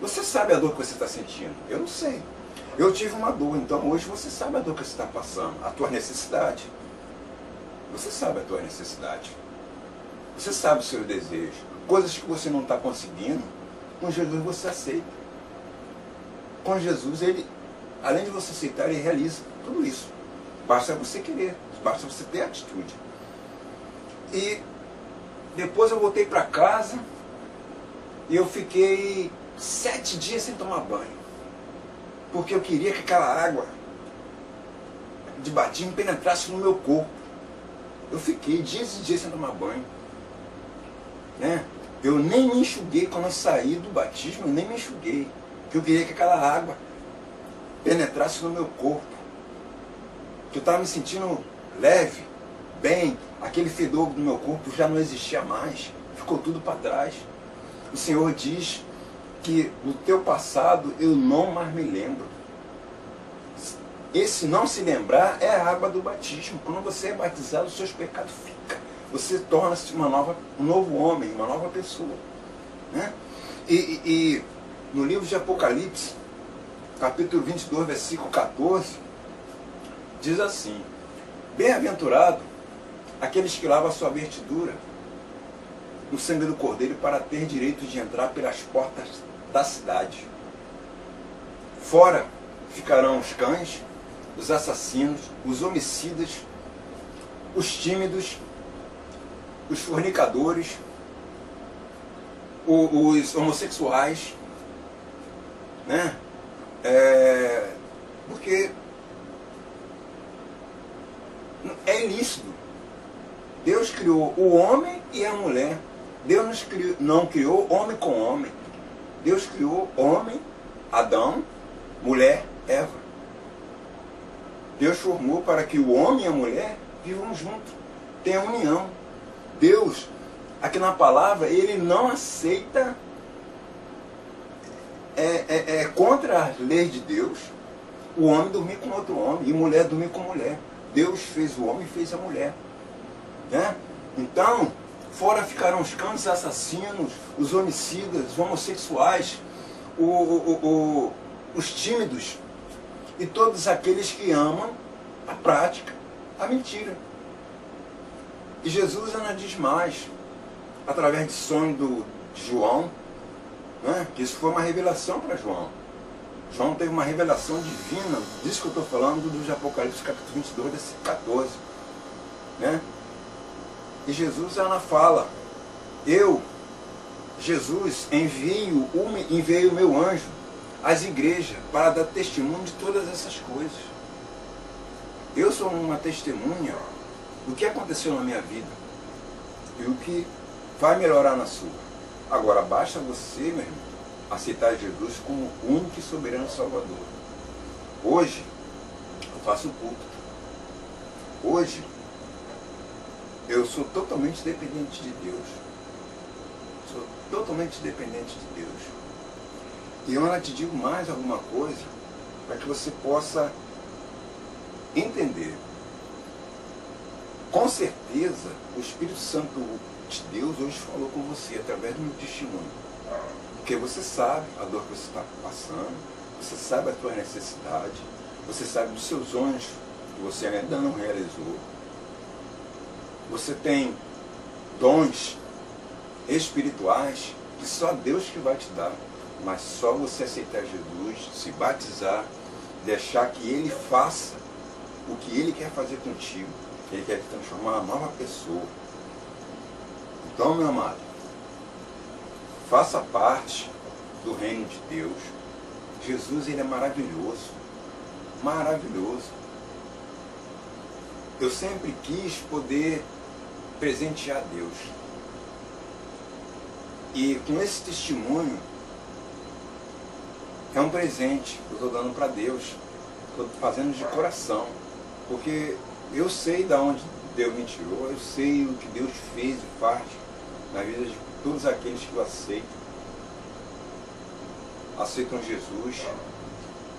você sabe a dor que você está sentindo. Eu não sei. Eu tive uma dor, então hoje você sabe a dor que você está passando, a tua necessidade. Você sabe a tua necessidade. Você sabe o seu desejo. Coisas que você não está conseguindo, com Jesus você aceita. Com Jesus, ele, além de você aceitar, ele realiza tudo isso. Basta você querer, basta você ter atitude. E depois eu voltei para casa e eu fiquei 7 dias sem tomar banho. Porque eu queria que aquela água de batismo penetrasse no meu corpo. Eu fiquei dias e dias sem tomar banho. Né? Eu nem me enxuguei quando eu saí do batismo, eu nem me enxuguei. Porque eu queria que aquela água penetrasse no meu corpo. Que eu estava me sentindo leve, bem, aquele fedor do meu corpo já não existia mais. Ficou tudo para trás. o Senhor diz que do teu passado eu não mais me lembro. Esse não se lembrar é a água do batismo. Quando você é batizado, os seus pecados ficam. Você torna-se um novo homem, uma nova pessoa. Né? E no livro de Apocalipse, capítulo 22, versículo 14, diz assim: bem-aventurado aqueles que lavam a sua vestidura no sangue do Cordeiro para ter direito de entrar pelas portas da cidade. Fora ficarão os cães, os assassinos, os homicidas, os tímidos, os fornicadores, os homossexuais, né? Porque é ilícito. Deus criou o homem e a mulher. Deus não criou homem com homem. Deus criou homem, Adão, mulher, Eva. Deus formou para que o homem e a mulher vivam juntos, tenham união. Deus, aqui na palavra, ele não aceita, contra as leis de Deus, o homem dormir com outro homem e mulher dormir com mulher. Deus fez o homem e fez a mulher. Né? Então, fora ficaram os cães assassinos, os homicidas, os homossexuais, os tímidos e todos aqueles que amam a prática, a mentira. E Jesus ainda diz mais, através de sonho de João, né? Que isso foi uma revelação para João. João teve uma revelação divina, disso que eu estou falando, do Apocalipse capítulo 22, versículo 14. Né? E Jesus ela fala: eu, Jesus, envio o meu anjo às igrejas para dar testemunho de todas essas coisas. Eu sou uma testemunha do que aconteceu na minha vida e o que vai melhorar na sua. Agora, basta você, meu irmão, aceitar Jesus como único e soberano Salvador. Hoje, eu faço culto. Hoje, eu sou totalmente dependente de Deus. Sou totalmente dependente de Deus. E eu ainda te digo mais alguma coisa para que você possa entender. Com certeza, o Espírito Santo de Deus hoje falou com você através do meu testemunho. Porque você sabe a dor que você está passando, você sabe a sua necessidade, você sabe dos seus sonhos que você ainda não realizou. Você tem dons espirituais que só Deus que vai te dar. Mas só você aceitar Jesus, se batizar, deixar que Ele faça o que Ele quer fazer contigo. Ele quer te transformar uma nova pessoa. Então, meu amado, faça parte do reino de Deus. Jesus, ele é maravilhoso. Maravilhoso. Eu sempre quis poder presentear Deus. E com esse testemunho, é um presente que eu estou dando para Deus. Estou fazendo de coração. Porque eu sei de onde Deus me tirou, eu sei o que Deus fez e faz na vida de todos aqueles que o aceitam Jesus.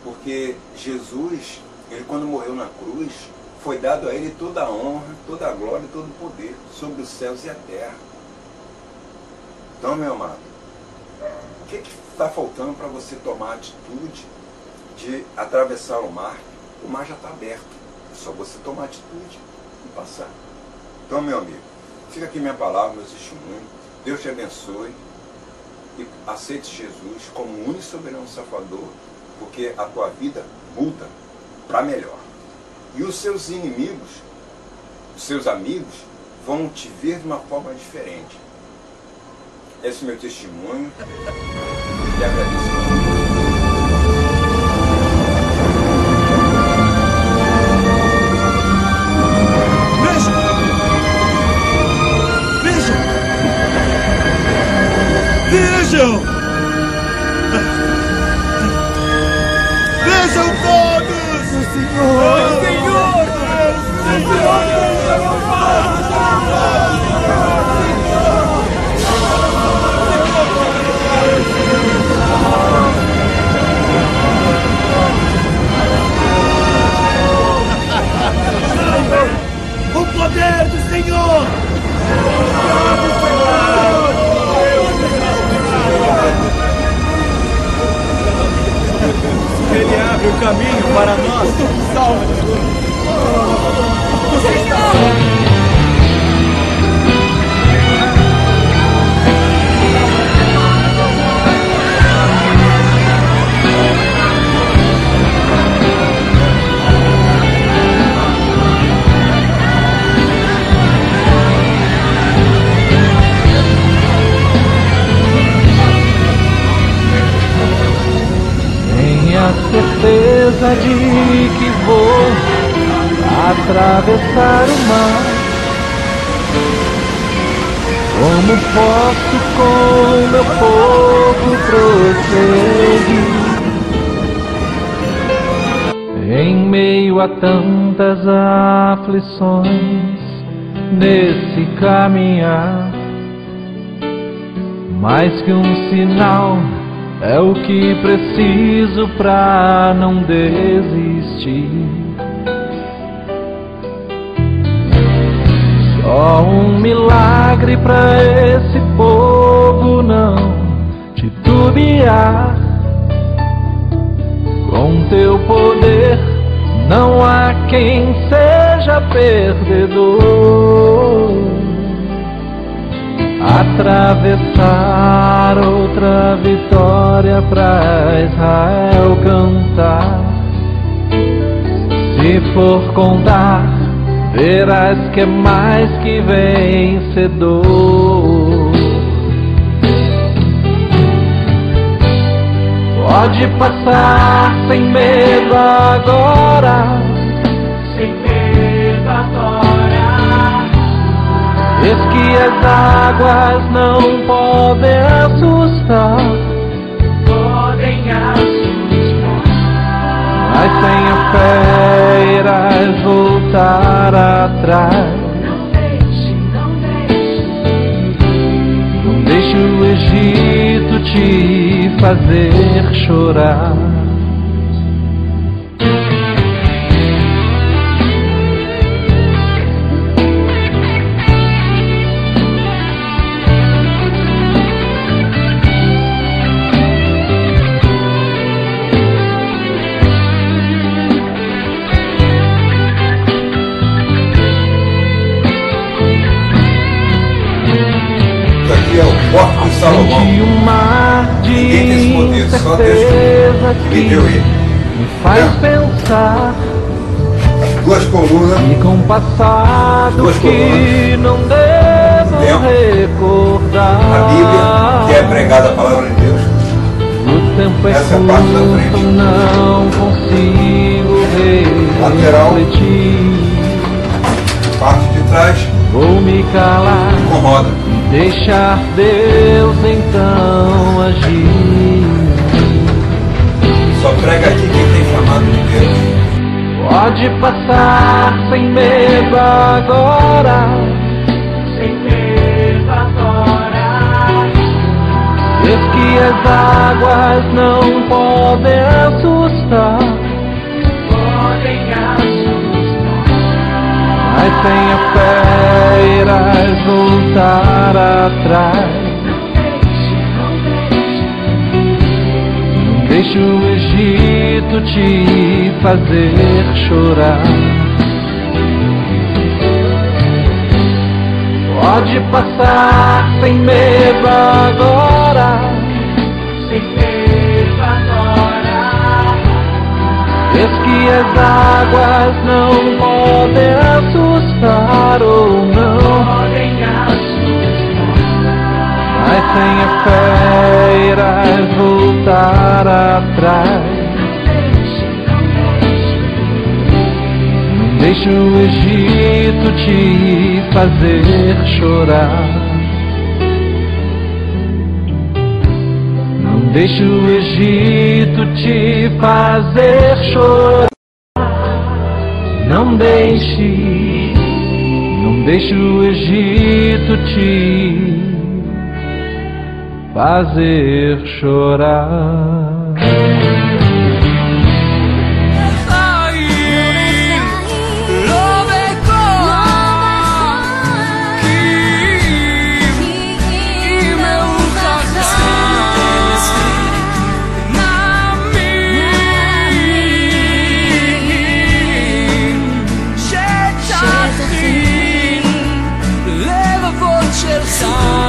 Porque Jesus, ele quando morreu na cruz, foi dado a ele toda a honra, toda a glória e todo o poder sobre os céus e a terra. Então, meu amado, o que está faltando para você tomar a atitude de atravessar o mar? O mar já está aberto. É só você tomar a atitude e passar. Então, meu amigo, fica aqui minha palavra, meu testemunho. Deus te abençoe. E aceite Jesus como o único soberano Salvador, porque a tua vida muda para melhor. E os seus inimigos, os seus amigos, vão te ver de uma forma diferente. Esse é o meu testemunho. E agradeço. Vejam! Vejam todos! O Senhor! O Senhor! O Senhor! para nós. Salva, Jesus. Tenha certeza de que vou atravessar o mar. Como posso com meu povo prosseguir em meio a tantas aflições nesse caminhar? Mais que um sinal é o que preciso pra não desistir. Só um milagre pra esse povo não titubear. Com teu poder não há quem seja perdedor. Atravessar outra vitória pra Israel cantar. Se for contar, verás que é mais que vencedor. Pode passar sem medo agora, sem medo agora. Eis que as águas não podem assustar, podem assustar. Mas sem a fé irás voltar atrás. Não deixe, não deixe. Não deixe o Egito te fazer chorar. Porta de Salomão. Ninguém tem esse poder, só Deus que deu ele. Me faz pensar. As duas colunas. E com o passado que não devo recordar. A Bíblia, que é pregada a palavra de Deus. O tempo é curto, não consigo refletir. Parte de trás. Vou me calar. Incomoda. Deixar Deus então agir. Só prega aqui quem tem chamado de Deus. Pode passar sem medo agora, sem medo agora. Eis que as águas não podem assustar, podem assustar. Mas sem a fé irás voltar atrás. Não deixe o Egito te fazer chorar. Pode passar sem medo agora, sem medo agora. Eis que as águas não podem assustar ou não podem assustar. Mas sem a fé irás voltar atrás. Não deixe o Egito te fazer chorar. Não deixe o Egito te fazer chorar. Não deixe o Egito te fazer chorar. cercare